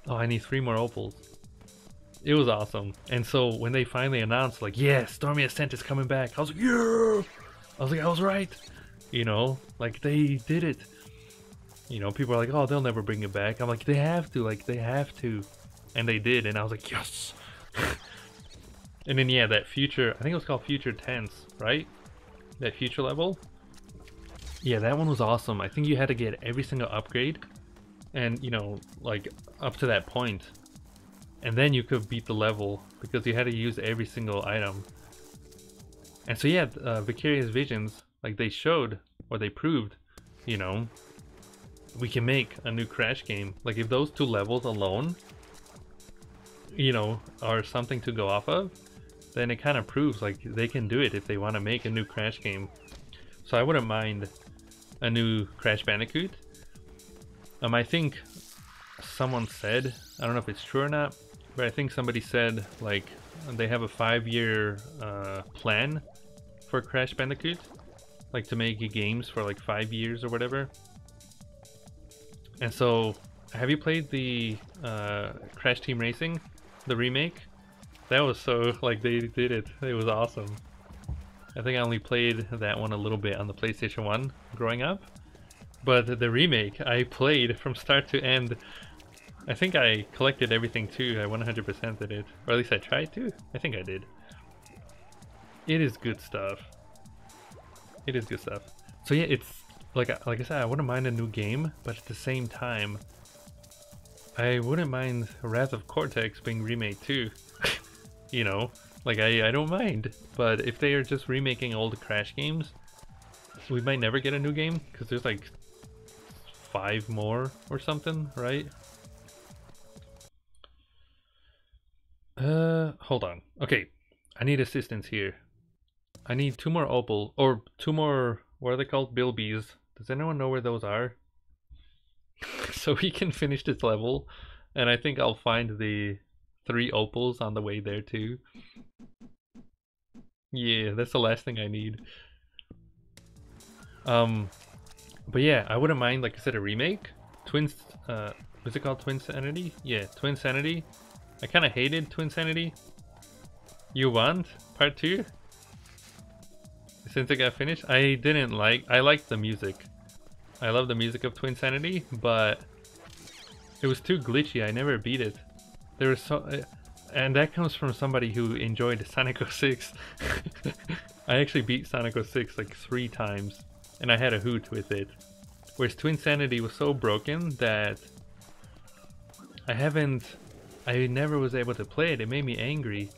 Oh, I need 3 more opals. It was awesome. And so when they finally announced, like, yeah, Stormy Ascent is coming back, I was like, yeah! I was like, I was right. You know, like, they did it. You know, people are like, oh, they'll never bring it back. I'm like, they have to, like, they have to. And they did, and I was like, yes! And then, yeah, that future, I think it was called Future Tense, right? That future level? Yeah, that one was awesome. I think you had to get every single upgrade, and, you know, like, up to that point. And then you could beat the level, because you had to use every single item. And so, yeah, Vicarious Visions, like, they showed, or they proved, you know, we can make a new Crash game. Like, if those 2 levels alone, you know, are something to go off of, then it kind of proves like they can do it if they want to make a new Crash game. So I wouldn't mind a new Crash Bandicoot. I think someone said, I don't know if it's true or not, but I think somebody said like they have a 5-year plan for Crash Bandicoot, like to make games for like 5 years or whatever. And so, have you played the Crash Team Racing, the remake? That was so, like, they did it. It was awesome. I think I only played that one a little bit on the PlayStation 1 growing up. But the remake, I played from start to end. I think I collected everything too. I 100% did it. Or at least I tried to. I think I did. It is good stuff. It is good stuff. So yeah, it's like I said, I wouldn't mind a new game, but at the same time, I wouldn't mind Wrath of Cortex being remade too. You know, like I don't mind. But if they are just remaking old Crash games, we might never get a new game because there's like 5 more or something, right? Hold on. Okay, I need assistance here. I need 2 more opal, or 2 more, what are they called? Bilbies. Does anyone know where those are? So we can finish this level, and I think I'll find the 3 opals on the way there too. Yeah, that's the last thing I need. But yeah, I wouldn't mind, like I said, a remake. Twins, is it called Twinsanity? Yeah, Twinsanity. I kind of hated Twinsanity. You want part 2? Since it got finished, I didn't like. I liked the music. I love the music of Twinsanity, but it was too glitchy. I never beat it. There was so, and that comes from somebody who enjoyed Sonic 06. I actually beat Sonic 06 like 3 times, and I had a hoot with it. Whereas Twinsanity was so broken that I never was able to play it. It made me angry.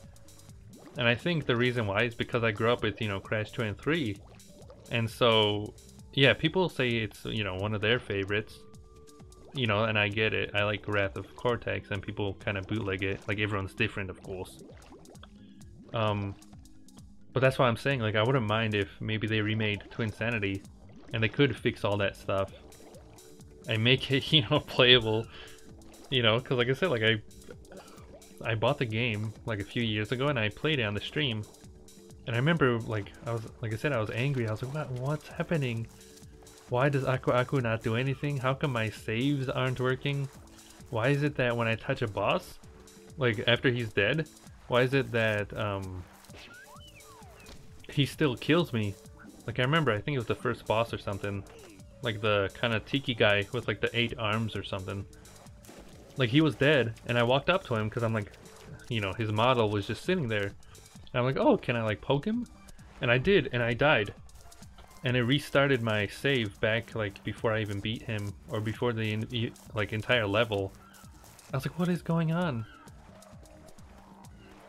And I think the reason why is because I grew up with, you know, Crash 2 and 3. And so, yeah, people say it's, you know, one of their favorites. You know, and I get it. I like Wrath of Cortex, and people kind of bootleg it. Like, everyone's different, of course. But that's why I'm saying, like, I wouldn't mind if maybe they remade Twinsanity, and they could fix all that stuff. And make it, you know, playable. You know, because like I said, like, I bought the game like a few years ago and I played it on the stream, and I remember like I was angry. I was like, what's happening? Why does Aku Aku not do anything? How come my saves aren't working? Why is it that when I touch a boss, like after he's dead, why is it that he still kills me? Like I remember, I think it was the first boss or something, like the kind of tiki guy with like the 8 arms or something. Like, he was dead, and I walked up to him because I'm like, you know, his model was just sitting there. And I'm like, oh, can I, like, poke him? And I did, and I died. And it restarted my save back, like, before I even beat him, or before the, like, entire level. I was like, what is going on?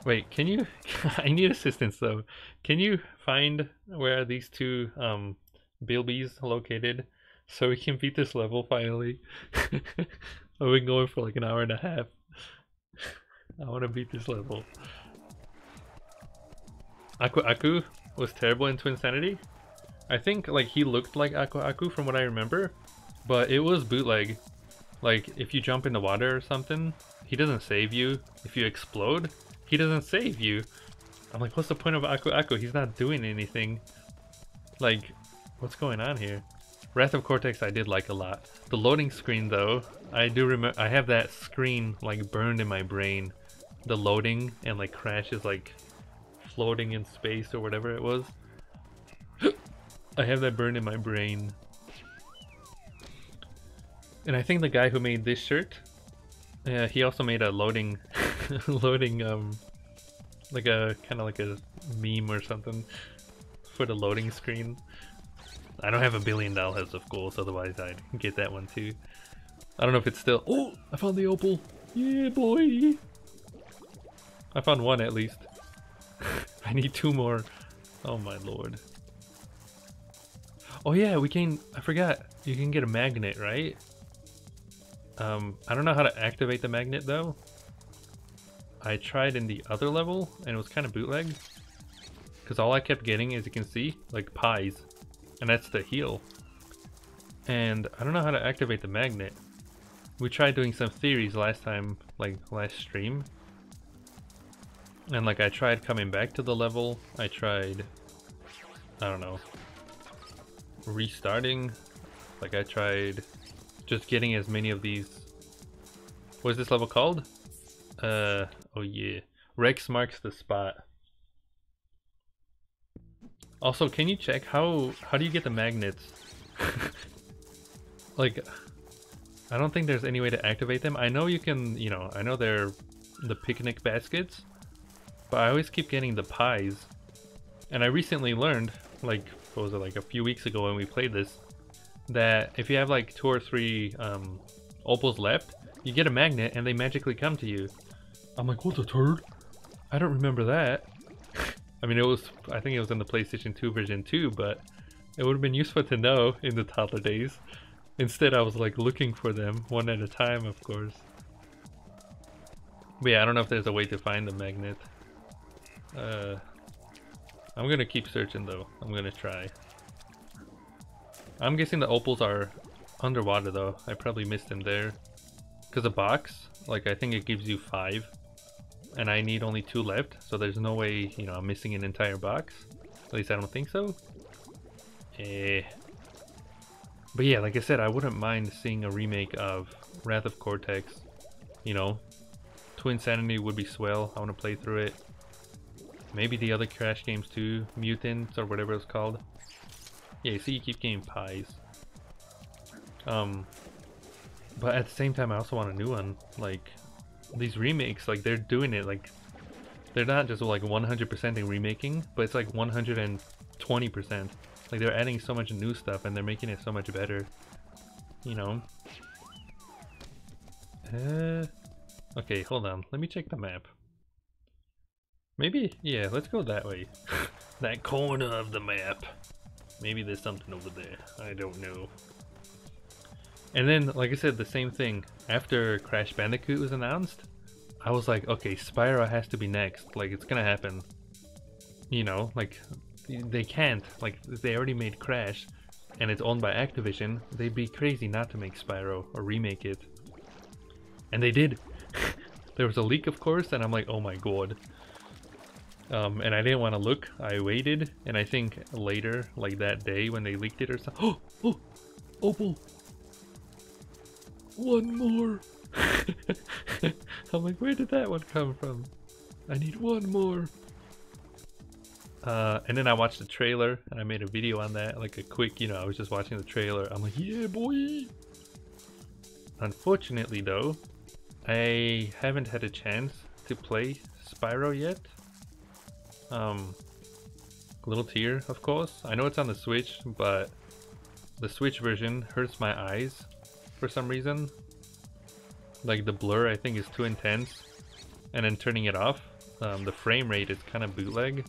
Wait, can you... I need assistance, though. Can you find where these 2, Bilbies located, so we can beat this level, finally? I've been going for like an hour and a half. I want to beat this level. Aku Aku was terrible in Twinsanity. I think like he looked like Aku Aku from what I remember, but it was bootleg. Like if you jump in the water or something, he doesn't save you. If you explode, he doesn't save you. I'm like, what's the point of Aku Aku? He's not doing anything. Like, what's going on here? Wrath of Cortex I did like a lot. The loading screen though, I do remember, I have that screen like burned in my brain. The loading and like Crash is like floating in space or whatever it was. I have that burned in my brain. And I think the guy who made this shirt, he also made a loading, like a kind of like a meme or something for the loading screen. I don't have $1 billion, of course, otherwise I'd get that one too. I don't know if it's still... Oh! I found the opal! Yeah, boy! I found 1 at least. I need 2 more. Oh my lord. Oh yeah, we can... I forgot. You can get a magnet, right? I don't know how to activate the magnet though. I tried in the other level and it was kind of bootleg. Because all I kept getting, as you can see, like pies. And that's the heal. And I don't know how to activate the magnet. We tried doing some theories last time, like last stream. And like I tried coming back to the level. I tried, I don't know, restarting. Like I tried just getting as many of these. What is this level called? Oh yeah. Rex marks the spot. Also, can you check how do you get the magnets? Like, I don't think there's any way to activate them. I know you can, you know, I know they're the picnic baskets, but I always keep getting the pies. And I recently learned, like, what was it, like a few weeks ago when we played this, that if you have like 2 or 3 opals left, you get a magnet and they magically come to you. I'm like, what the turd? I don't remember that. I mean, I think it was in the PlayStation 2 version too, but it would have been useful to know in the toddler days. Instead, I was like looking for them one at a time, of course. But yeah, I don't know if there's a way to find the magnet. I'm gonna keep searching though. I'm gonna try. I'm guessing the opals are underwater though. I probably missed them there. Because a box, like I think it gives you 5. And I need only 2 left, so there's no way, you know, I'm missing an entire box. At least I don't think so. But yeah, like I said, I wouldn't mind seeing a remake of Wrath of Cortex. You know, Twin Sanity would be swell. I want to play through it. Maybe the other Crash games too, Mutants or whatever it's called. Yeah, you see, you keep getting pies. But at the same time, I also want a new one. Like, these remakes, like they're doing it, like they're not just like 100% remaking, but it's like 120%. Like they're adding so much new stuff and they're making it so much better, you know. Okay, hold on, let me check the map. Maybe, yeah, let's go that way. That corner of the map. Maybe there's something over there, I don't know. And then, like I said, the same thing. After Crash Bandicoot was announced, I was like, okay, Spyro has to be next. Like, it's gonna happen. You know, like, they can't. Like, they already made Crash, and it's owned by Activision. They'd be crazy not to make Spyro or remake it. And they did. There was a leak, of course, and I'm like, oh my god. And I didn't want to look. I waited, and I think later, like that day when they leaked it or something. Oh! Opal! One more! I'm like, where did that one come from? I need one more! And then I watched the trailer, and I made a video on that, like a quick, you know, I was just watching the trailer. I'm like, yeah, boy! Unfortunately, though, I haven't had a chance to play Spyro yet. Little tear, of course. I know it's on the Switch, but the Switch version hurts my eyes for some reason. Like the blur, I think, is too intense, and then turning it off, the frame rate is kind of bootleg.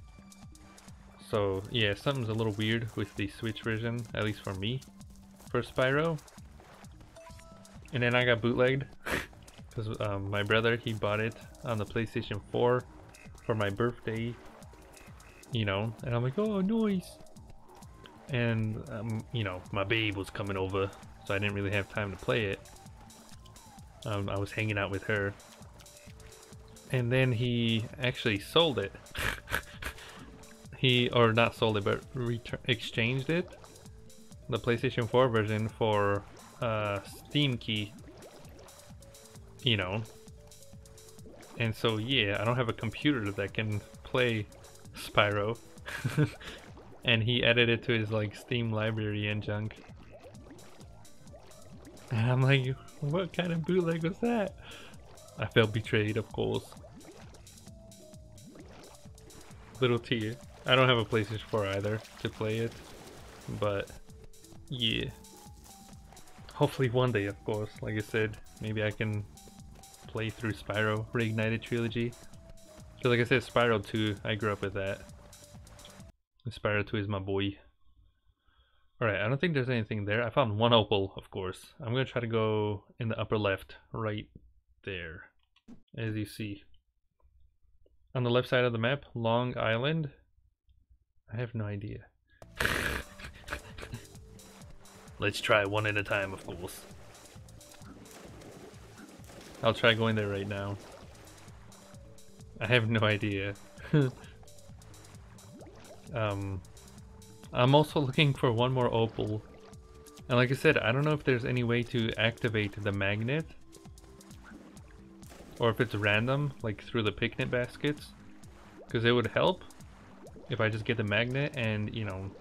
So yeah, something's a little weird with the Switch version, at least for me, for Spyro. And then I got bootlegged because my brother, he bought it on the PlayStation 4 for my birthday, you know, and I'm like, oh, nice. And you know, my babe was coming over, so I didn't really have time to play it. I was hanging out with her, and then he actually sold it. Or not sold it, but exchanged it, the PlayStation 4 version, for Steam key, you know. And so yeah, I don't have a computer that can play Spyro. And he added it to his like Steam library and junk. And I'm like, what kind of bootleg was that? I felt betrayed, of course. Little tear. I don't have a PlayStation 4 either to play it, but yeah. Hopefully one day, of course. Like I said, maybe I can play through Spyro Reignited Trilogy. Because like I said, Spyro 2, I grew up with that. Spyro 2 is my boy. Alright, I don't think there's anything there. I found one opal, of course. I'm gonna try to go in the upper left, right there, as you see. On the left side of the map, Long Island. I have no idea. Let's try one at a time, of course. I'll try going there right now. I have no idea. I'm also looking for one more opal. And like I said, I don't know if there's any way to activate the magnet. Or if it's random, like through the picnic baskets. Because it would help if I just get the magnet and, you know,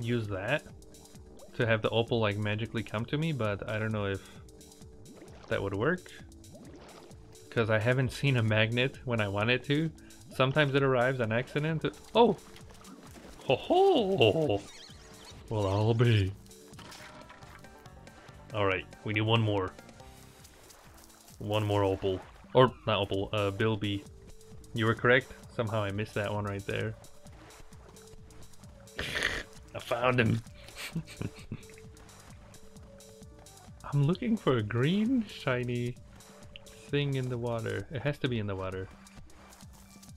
use that to have the opal like magically come to me, but I don't know if that would work. Because I haven't seen a magnet when I want it to. Sometimes it arrives on accident. Oh! Ho ho! Well, I'll be. Alright, we need one more. One more opal. Or, not opal, bilby. You were correct. Somehow I missed that one right there. I found him. I'm looking for a green, shiny thing in the water. It has to be in the water.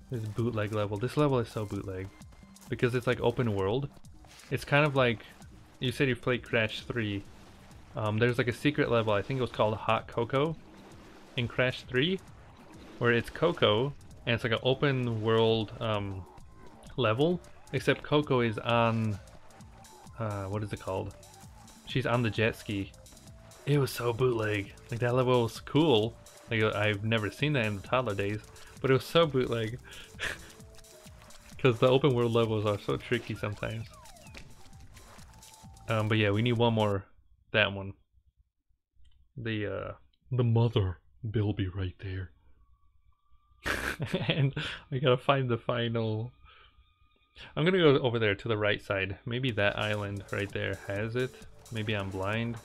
This bootleg level. This level is so bootleg. Because it's like open world. It's kind of like, you said you've played Crash 3. There's like a secret level, I think it was called Hot Cocoa in Crash 3. Where it's Coco, and it's like an open world level. Except Coco is on, what is it called? She's on the jet ski. It was so bootleg. Like that level was cool. Like I've never seen that in the toddler days. But it was so bootleg. Because the open world levels are so tricky sometimes. But yeah, we need one more. That one. The mother Bilby right there. And I gotta find the final. I'm gonna go over there to the right side. Maybe that island right there has it. Maybe I'm blind.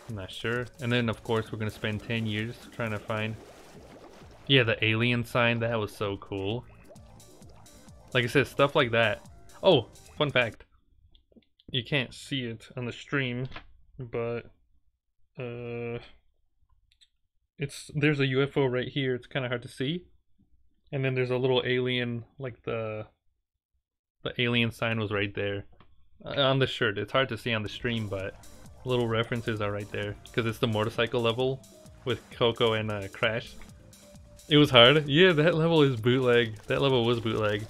I'm not sure. And then of course we're gonna spend 10 years trying to find. Yeah, the alien sign. That was so cool. Like I said, stuff like that. Oh, fun fact. You can't see it on the stream, but there's a UFO right here. It's kind of hard to see. And then there's a little alien, like the alien sign was right there on the shirt. It's hard to see on the stream, but little references are right there because it's the motorcycle level with Coco and Crash. It was hard. Yeah, that level is bootleg. That level was bootleg.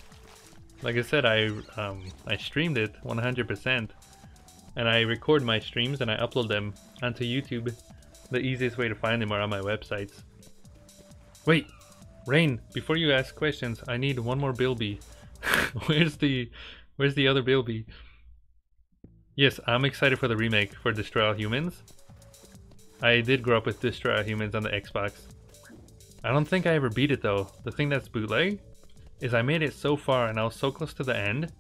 Like I said, I streamed it 100%, and I record my streams and I upload them onto YouTube. The easiest way to find them are on my websites. Wait, Rain, before you ask questions, I need one more Bilby. Where's the other Bilby? Yes, I'm excited for the remake for Destroy All Humans. I did grow up with Destroy All Humans on the Xbox. I don't think I ever beat it though. The thing that's bootleg is I made it so far and I was so close to the end,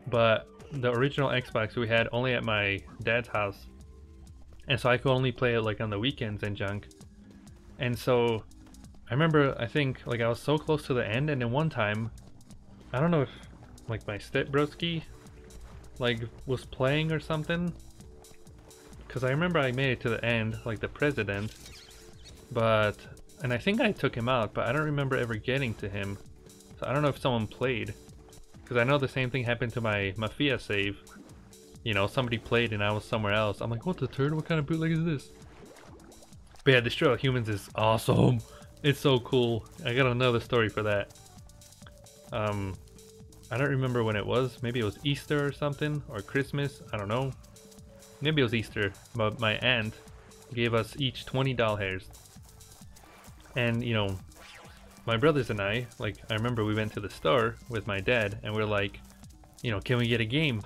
but the original Xbox we had only at my dad's house, and so I could only play it like on the weekends and junk. And so I remember, I think like I was so close to the end, and then one time, I don't know if like my stepbroski like was playing or something, because I remember I made it to the end, like the president, and I think I took him out, but I don't remember ever getting to him. So I don't know if someone played, because I know the same thing happened to my Mafia save. You know, somebody played and I was somewhere else. I'm like, what the turd? What kind of bootleg is this? But yeah, Destroy All Humans is awesome. It's so cool. I got another story for that. I don't remember when it was. Maybe it was Easter or something, or Christmas. I don't know. Maybe it was Easter. But my aunt gave us each 20 doll hairs. And, you know, my brothers and I remember we went to the store with my dad and we're like, you know, can we get a game?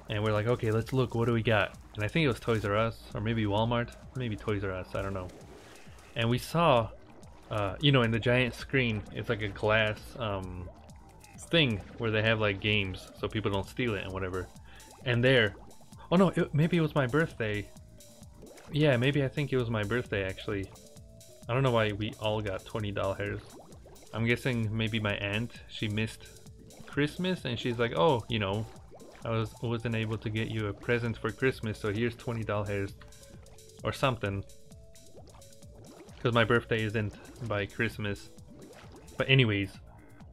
And we're like, okay, let's look, what do we got? And I think it was Toys R Us, or maybe Walmart, maybe Toys R Us, I don't know. And we saw, you know, in the giant screen, it's like a glass thing where they have like games so people don't steal it and whatever. And there, oh no, maybe it was my birthday. Yeah, maybe I think it was my birthday actually. I don't know why we all got 20 doll hairs. I'm guessing maybe my aunt, she missed Christmas and she's like, oh, you know, I wasn't able to get you a present for Christmas, so here's 20 doll hairs or something. Because my birthday isn't by Christmas. But anyways,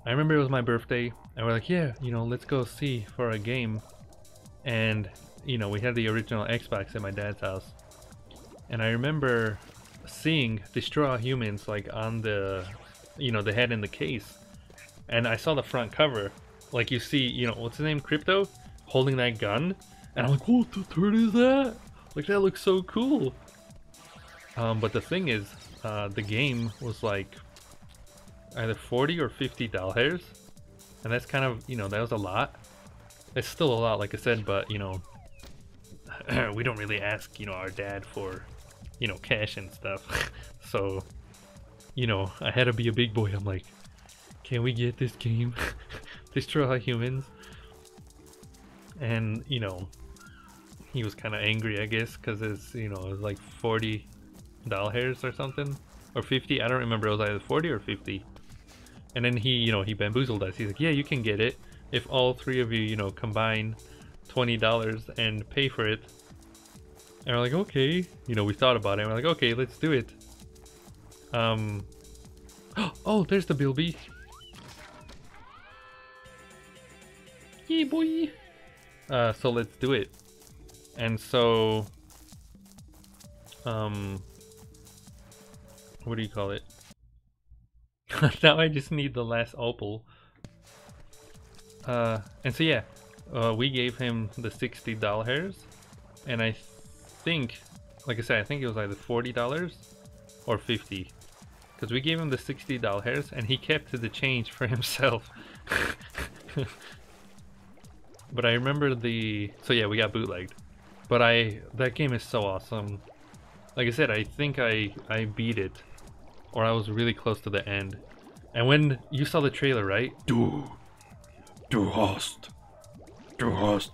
I remember it was my birthday, and we're like, yeah, you know, let's go see for a game. And, you know, we had the original Xbox at my dad's house. And I remember seeing Destroy All Humans, like, on the, you know, the head in the case. And I saw the front cover. Like, you see, you know, what's his name? Crypto? Holding that gun. And I'm like, what the turd is that? Like, that looks so cool. But the thing is, the game was like either 40 or 50 dollars, and that's kind of, you know, that was a lot. It's still a lot, like I said, but you know, we don't really ask, you know, our dad for, you know, cash and stuff. So, you know, I had to be a big boy. I'm like, can we get this game? Destroy All Humans. And you know, he was kind of angry, I guess, because it's, you know, it was like 40 dollars or something, or 50. I don't remember. It was either 40 or 50. And then he, you know, he bamboozled us. He's like, yeah, you can get it if all three of you, you know, combine $20 and pay for it. And we're like, okay, you know, we thought about it. And we're like, okay, let's do it. Oh, there's the Bilby. Yeah, boy. So let's do it. And so, what do you call it? Now I just need the last opal. And so yeah, we gave him the $60, and I think, like I said, I think it was either $40 or 50, because we gave him the $60 and he kept the change for himself. But I remember so yeah, we got bootlegged. But that game is so awesome. Like I said, I think I beat it, or I was really close to the end. And when you saw the trailer, right? Du hast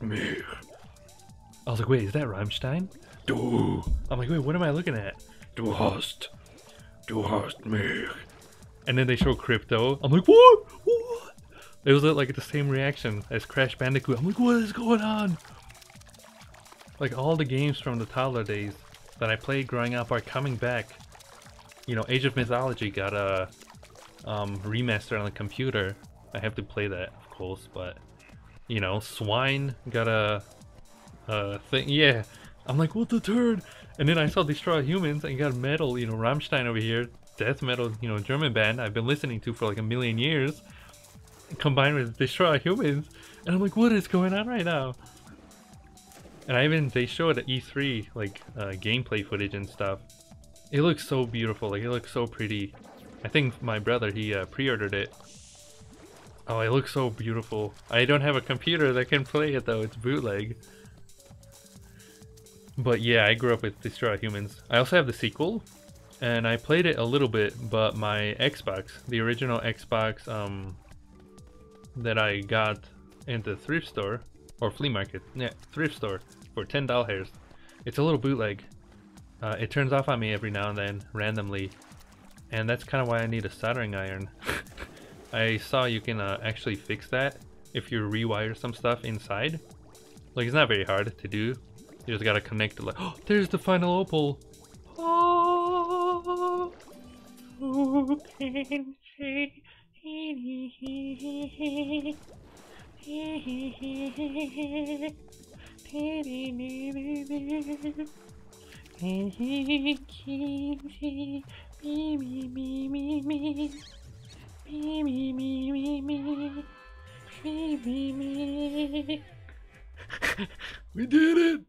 mich. I was like, wait, is that Rammstein? I'm like, wait, what am I looking at? Du hast mich. And then they show Crypto. I'm like, what? It was like the same reaction as Crash Bandicoot. I'm like, what is going on? Like, all the games from the toddler days that I played growing up are coming back. You know, Age of Mythology got a remaster on the computer. I have to play that, of course, but you know, Swine got a thing. Yeah, I'm like, what the turd? And then I saw Destroy All Humans and got metal, you know, Rammstein over here, death metal, you know, German band I've been listening to for like a million years, combined with Destroy All Humans, and I'm like, what is going on right now? And they showed at E3 like gameplay footage and stuff. It looks so beautiful, like it looks so pretty. I think my brother, he pre-ordered it. Oh, it looks so beautiful. I don't have a computer that can play it though, it's bootleg. But yeah, I grew up with Destroy All Humans. I also have the sequel, and I played it a little bit, but my Xbox, the original Xbox that I got in the thrift store, or flea market, yeah, thrift store, for $10. It's a little bootleg. It turns off on me every now and then, randomly, and that's kind of why I need a soldering iron. I saw you can actually fix that if you rewire some stuff inside. Like, it's not very hard to do. You just gotta connect it. Like, oh, there's the final opal. Oh, who can say? We did it!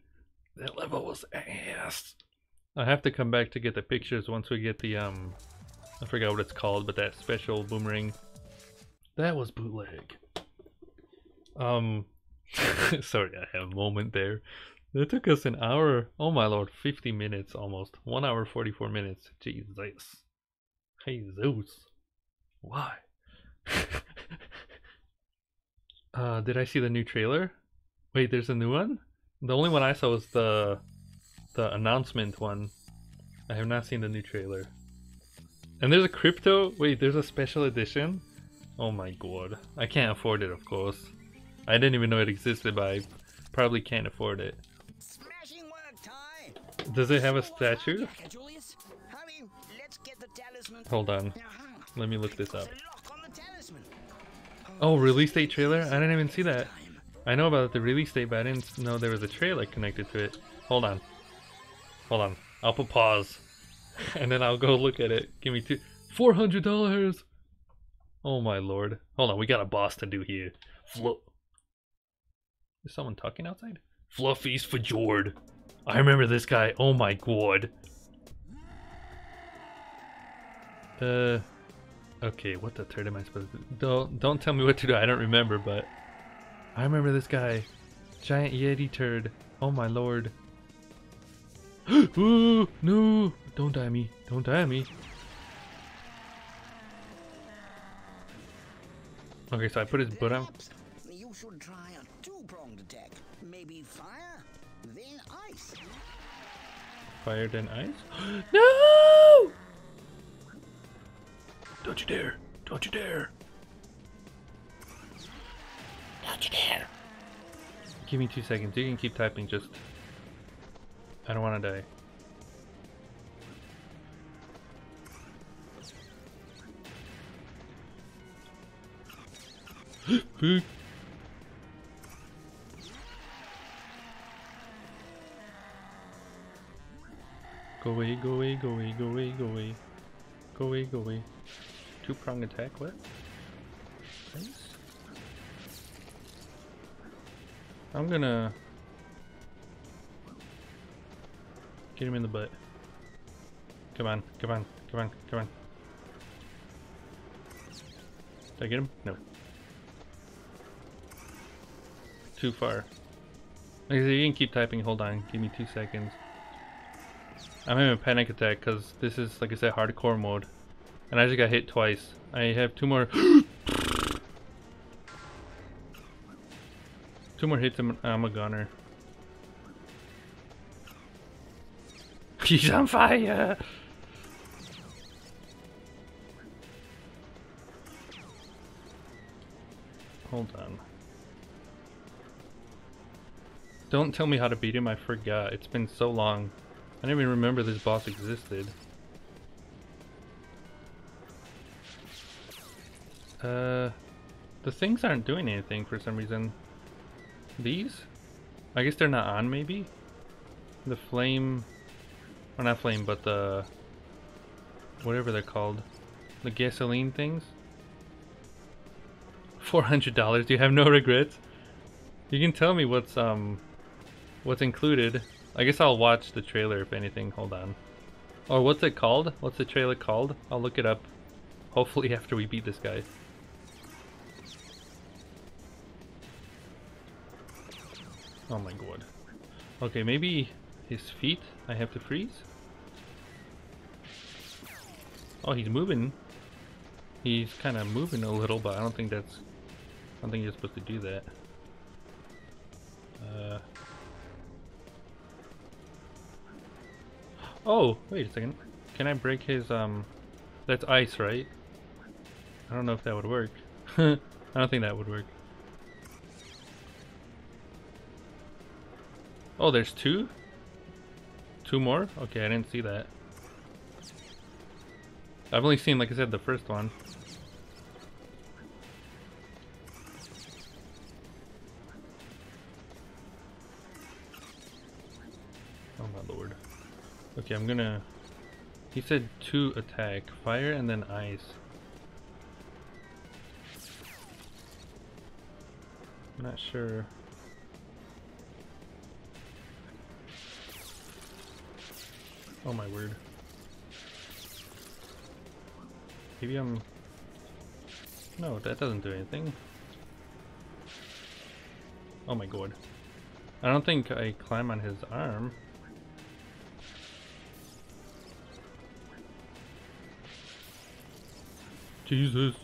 That level was ass. I have to come back to get the pictures once we get the I forgot what it's called, but that special boomerang. That was bootleg. Sorry, I have a moment there. That took us an hour, oh my lord, 50 minutes almost. 1 hour 44 minutes. Jesus. Jesus. Why? Did I see the new trailer? Wait, there's a new one? The only one I saw was the announcement one. I have not seen the new trailer. And there's a crypto. Wait, there's a special edition? Oh my god. I can't afford it, of course. I didn't even know it existed, but I probably can't afford it. Smashing work, Ty. Does it have a statue? Julius? Honey, Let's get the talisman. Hold on. Aha. Let me look this up. Put a lock on the talisman. Oh, release date trailer? I didn't even see that. I know about the release date, but I didn't know there was a trailer connected to it. Hold on. Hold on. I'll put pause. And then I'll go look at it. Give me $400! Oh my lord. Hold on, we got a boss to do here. Is someone talking outside? Fluffies for Jord. I remember this guy. Oh my god. Okay, what the turd am I supposed to do? Don't tell me what to do. I don't remember, but I remember this guy. Giant Yeti turd. Oh my lord. Ooh, no! Don't die me. Don't die me. Okay, so I put his butt on. You should try a two-pronged attack. Maybe fire, then ice. Fire then ice? No! Don't you dare. Don't you dare. Don't you dare. Give me 2 seconds. You can keep typing, just... I don't want to die. Go away, go away, go away, go away, go away. Go away, go away. Two-prong attack, what? Nice. I'm gonna... get him in the butt. Come on, come on, come on, come on. Did I get him? No. Too far. Like I said, you can keep typing, hold on, give me 2 seconds. I'm having a panic attack because this is, like I said, hardcore mode. And I just got hit twice. I have 2 more... 2 more hits and I'm a gunner. He's on fire! Hold on. Don't tell me how to beat him, I forgot. It's been so long. I didn't even remember this boss existed. The things aren't doing anything for some reason. These? I guess they're not on, maybe? The flame... Well, not flame, but the... whatever they're called. The gasoline things? $400? Do you have no regrets? You can tell me what's included. I guess I'll watch the trailer if anything. Hold on. Or what's it called? What's the trailer called? I'll look it up. Hopefully after we beat this guy. Oh my god. Okay, maybe his feet I have to freeze? Oh, he's moving. He's kind of moving a little, but I don't think that's... I don't think you're supposed to do that. Oh, wait a second. Can I break his, that's ice, right? I don't know if that would work. I don't think that would work. Oh, there's 2? 2 more? Okay, I didn't see that. I've only seen, like I said, the first one. Oh my lord. Okay, I'm gonna... He said 2 attack. Fire and then ice. I'm not sure. Oh my word. Maybe I'm... No, that doesn't do anything. Oh my god. I don't think I climb on his arm. Jesus.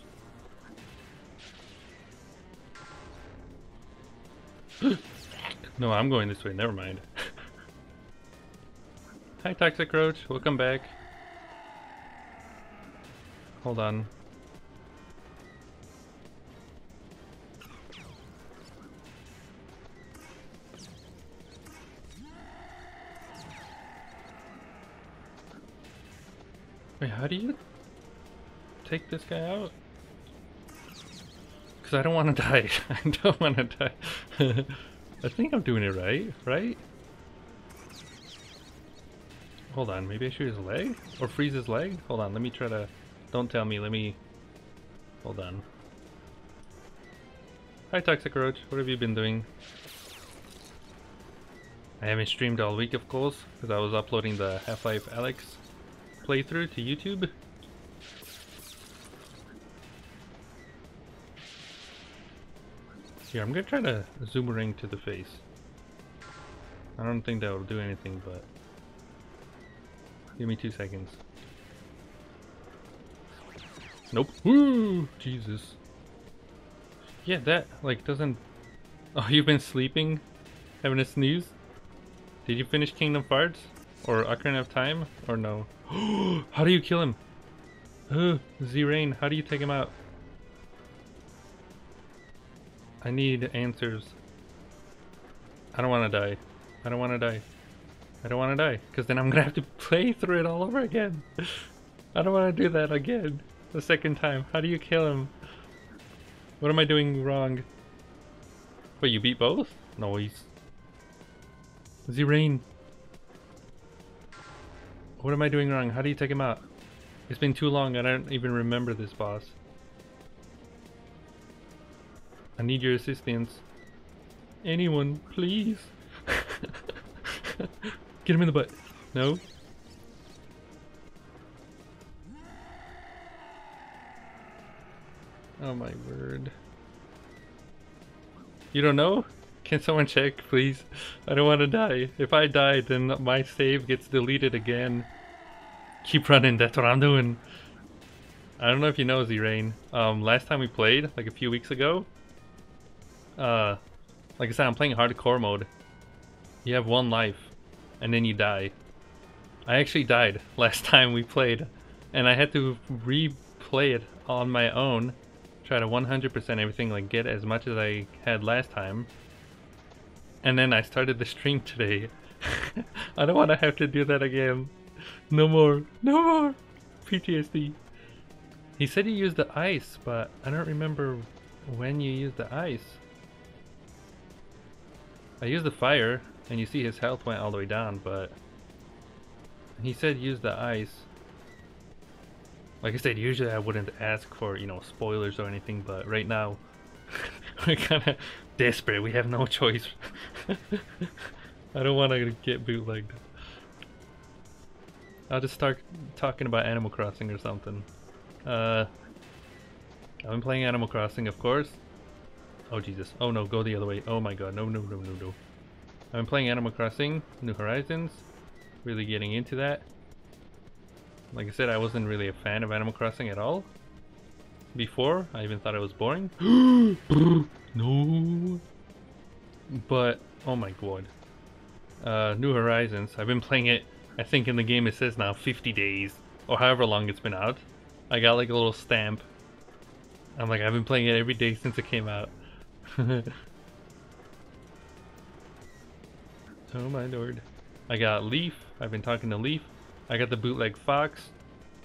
No, I'm going this way, never mind. Hi Toxic Roach, welcome back. Hold on. Wait, how do you take this guy out? Because I don't want to die. I don't want to die. I think I'm doing it right, right? Hold on, maybe I shoot his leg? Or freeze his leg? Hold on, let me try to... Don't tell me, let me... Hold on. Hi Toxic Roach, what have you been doing? I haven't streamed all week of course, because I was uploading the Half-Life Alyx playthrough to YouTube. Here, I'm gonna try to zoomerang to the face. I don't think that will do anything, but... Give me 2 seconds. Nope. Woo! Jesus. Yeah, that, like, doesn't... Oh, you've been sleeping? Having a snooze? Did you finish Kingdom Hearts? Or Ocarina of Time? Or no? How do you kill him? Z-Rain, how do you take him out? I need answers. I don't want to die. I don't want to die. I don't want to die, because then I'm gonna have to play through it all over again. I don't want to do that again. The second time. How do you kill him? What am I doing wrong? Wait, you beat both? Noise. Z-Rain. What am I doing wrong? How do you take him out? It's been too long, I don't even remember this boss. I need your assistance. Anyone, please. Get him in the butt. No? Oh my word. You don't know? Can someone check, please? I don't want to die. If I die, then my save gets deleted again. Keep running, that's what I'm doing. I don't know if you know Z-Rain. Last time we played, like a few weeks ago, like I said, I'm playing hardcore mode. You have 1 life, and then you die. I actually died last time we played, and I had to replay it on my own. Try to 100% everything, like get as much as I had last time. And then I started the stream today. I don't want to have to do that again. No more. No more. PTSD. He said he used the ice, but I don't remember when you used the ice. I used the fire, and you see his health went all the way down, but he said use the ice. Like I said, usually I wouldn't ask for, you know, spoilers or anything, but right now we're kind of desperate. We have no choice. I don't want to get bootlegged. I'll just start talking about Animal Crossing or something. I've been playing Animal Crossing, of course. Oh Jesus. Oh no, go the other way. Oh my god, no, no, no, no, no. I've been playing Animal Crossing, New Horizons. Really getting into that. Like I said, I wasn't really a fan of Animal Crossing at all. Before, I even thought it was boring. No. But, oh my god. New Horizons, I've been playing it, I think in the game it says now 50 days. Or however long it's been out. I got like a little stamp. I'm like, I've been playing it every day since it came out. Oh my lord. I got Leaf, I've been talking to Leaf. I got the bootleg Fox,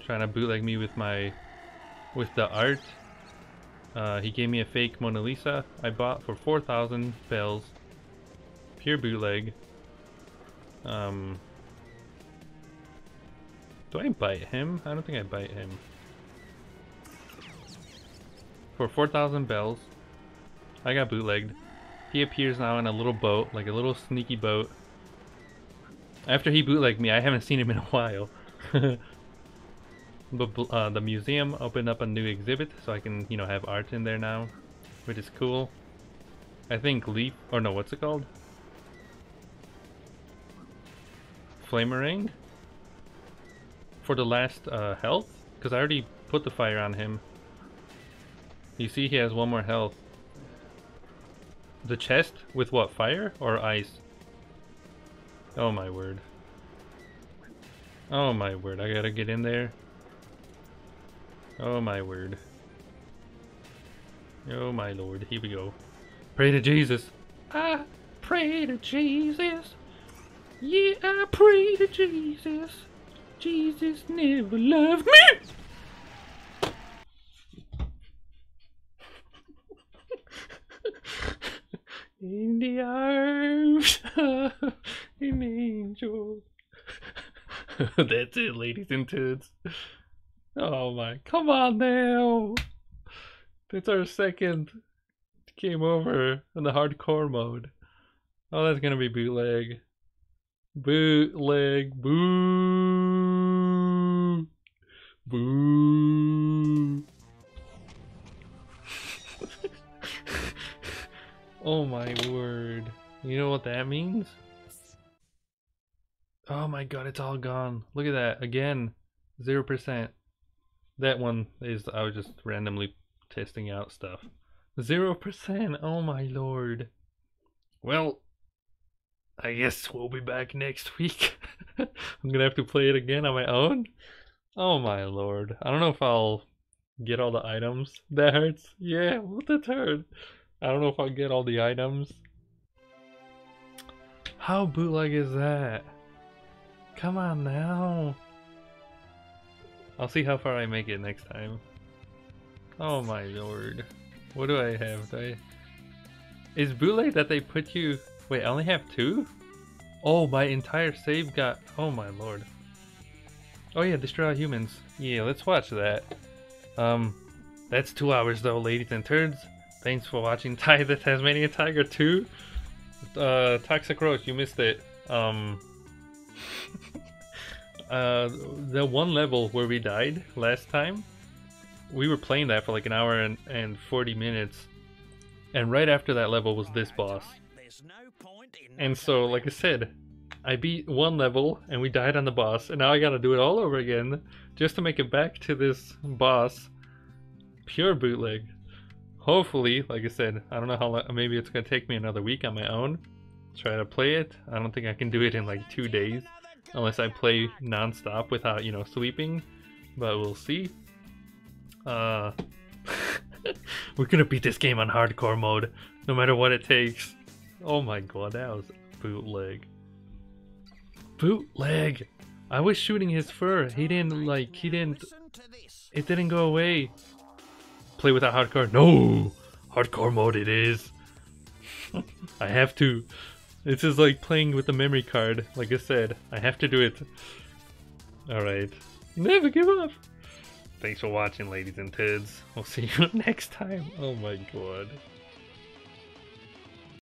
trying to bootleg me with the art. He gave me a fake Mona Lisa I bought for 4,000 bells. Pure bootleg. Do I bite him? I don't think I bite him. For 4,000 bells. I got bootlegged. He appears now in a little boat, like a little sneaky boat. After he bootlegged me, I haven't seen him in a while. But the museum opened up a new exhibit, so I can, you know, have art in there now, which is cool. I think Leaf, or no, what's it called? Flamerang? For the last health? Because I already put the fire on him. You see he has 1 more health. The chest with what, fire or ice? Oh my word. Oh my word, I gotta get in there. Oh my word. Oh my lord, here we go. Pray to Jesus. I pray to Jesus. Yeah, I pray to Jesus. Jesus never loved me! In the arms of an angel. That's it, ladies and dudes. Oh my, come on now! That's our second game over in the hardcore mode. Oh, that's gonna be bootleg. Bootleg, boo! Boo! Oh my word. You know what that means? Oh my god, it's all gone. Look at that. Again, 0%. That one is, I was just randomly testing out stuff. 0%. Oh my lord. Well, I guess we'll be back next week. I'm gonna have to play it again on my own. Oh my lord. I don't know if I'll get all the items. That hurts. Yeah, what that hurt. I don't know if I'll get all the items. How bootleg is that? Come on now. I'll see how far I make it next time. Oh my lord. What do I have? Is bootleg that they put you... Wait, I only have 2? Oh, my entire save got... Oh my lord. Oh yeah, destroy all humans. Yeah, let's watch that. That's 2 hours though, ladies and turds. Thanks for watching Ty the Tasmanian Tiger 2. Toxic Roach, you missed it. The one level where we died last time, we were playing that for like an hour and 40 minutes. And right after that level was this boss. And so, like I said, I beat one level and we died on the boss, and now I gotta do it all over again just to make it back to this boss. Pure bootleg. Hopefully, like I said, I don't know how long, maybe it's gonna take me another week on my own. Try to play it. I don't think I can do it in like 2 days unless I play non-stop without, you know, sleeping. But we'll see. We're gonna beat this game on hardcore mode, no matter what it takes. Oh my god, that was bootleg. Bootleg! I was shooting his fur. It didn't go away. Play without hardcore? No! Hardcore mode it is. I have to. This is like playing with the memory card. Like I said, I have to do it. Alright. Never give up! Thanks for watching, ladies and kids. We'll see you next time. Oh my god.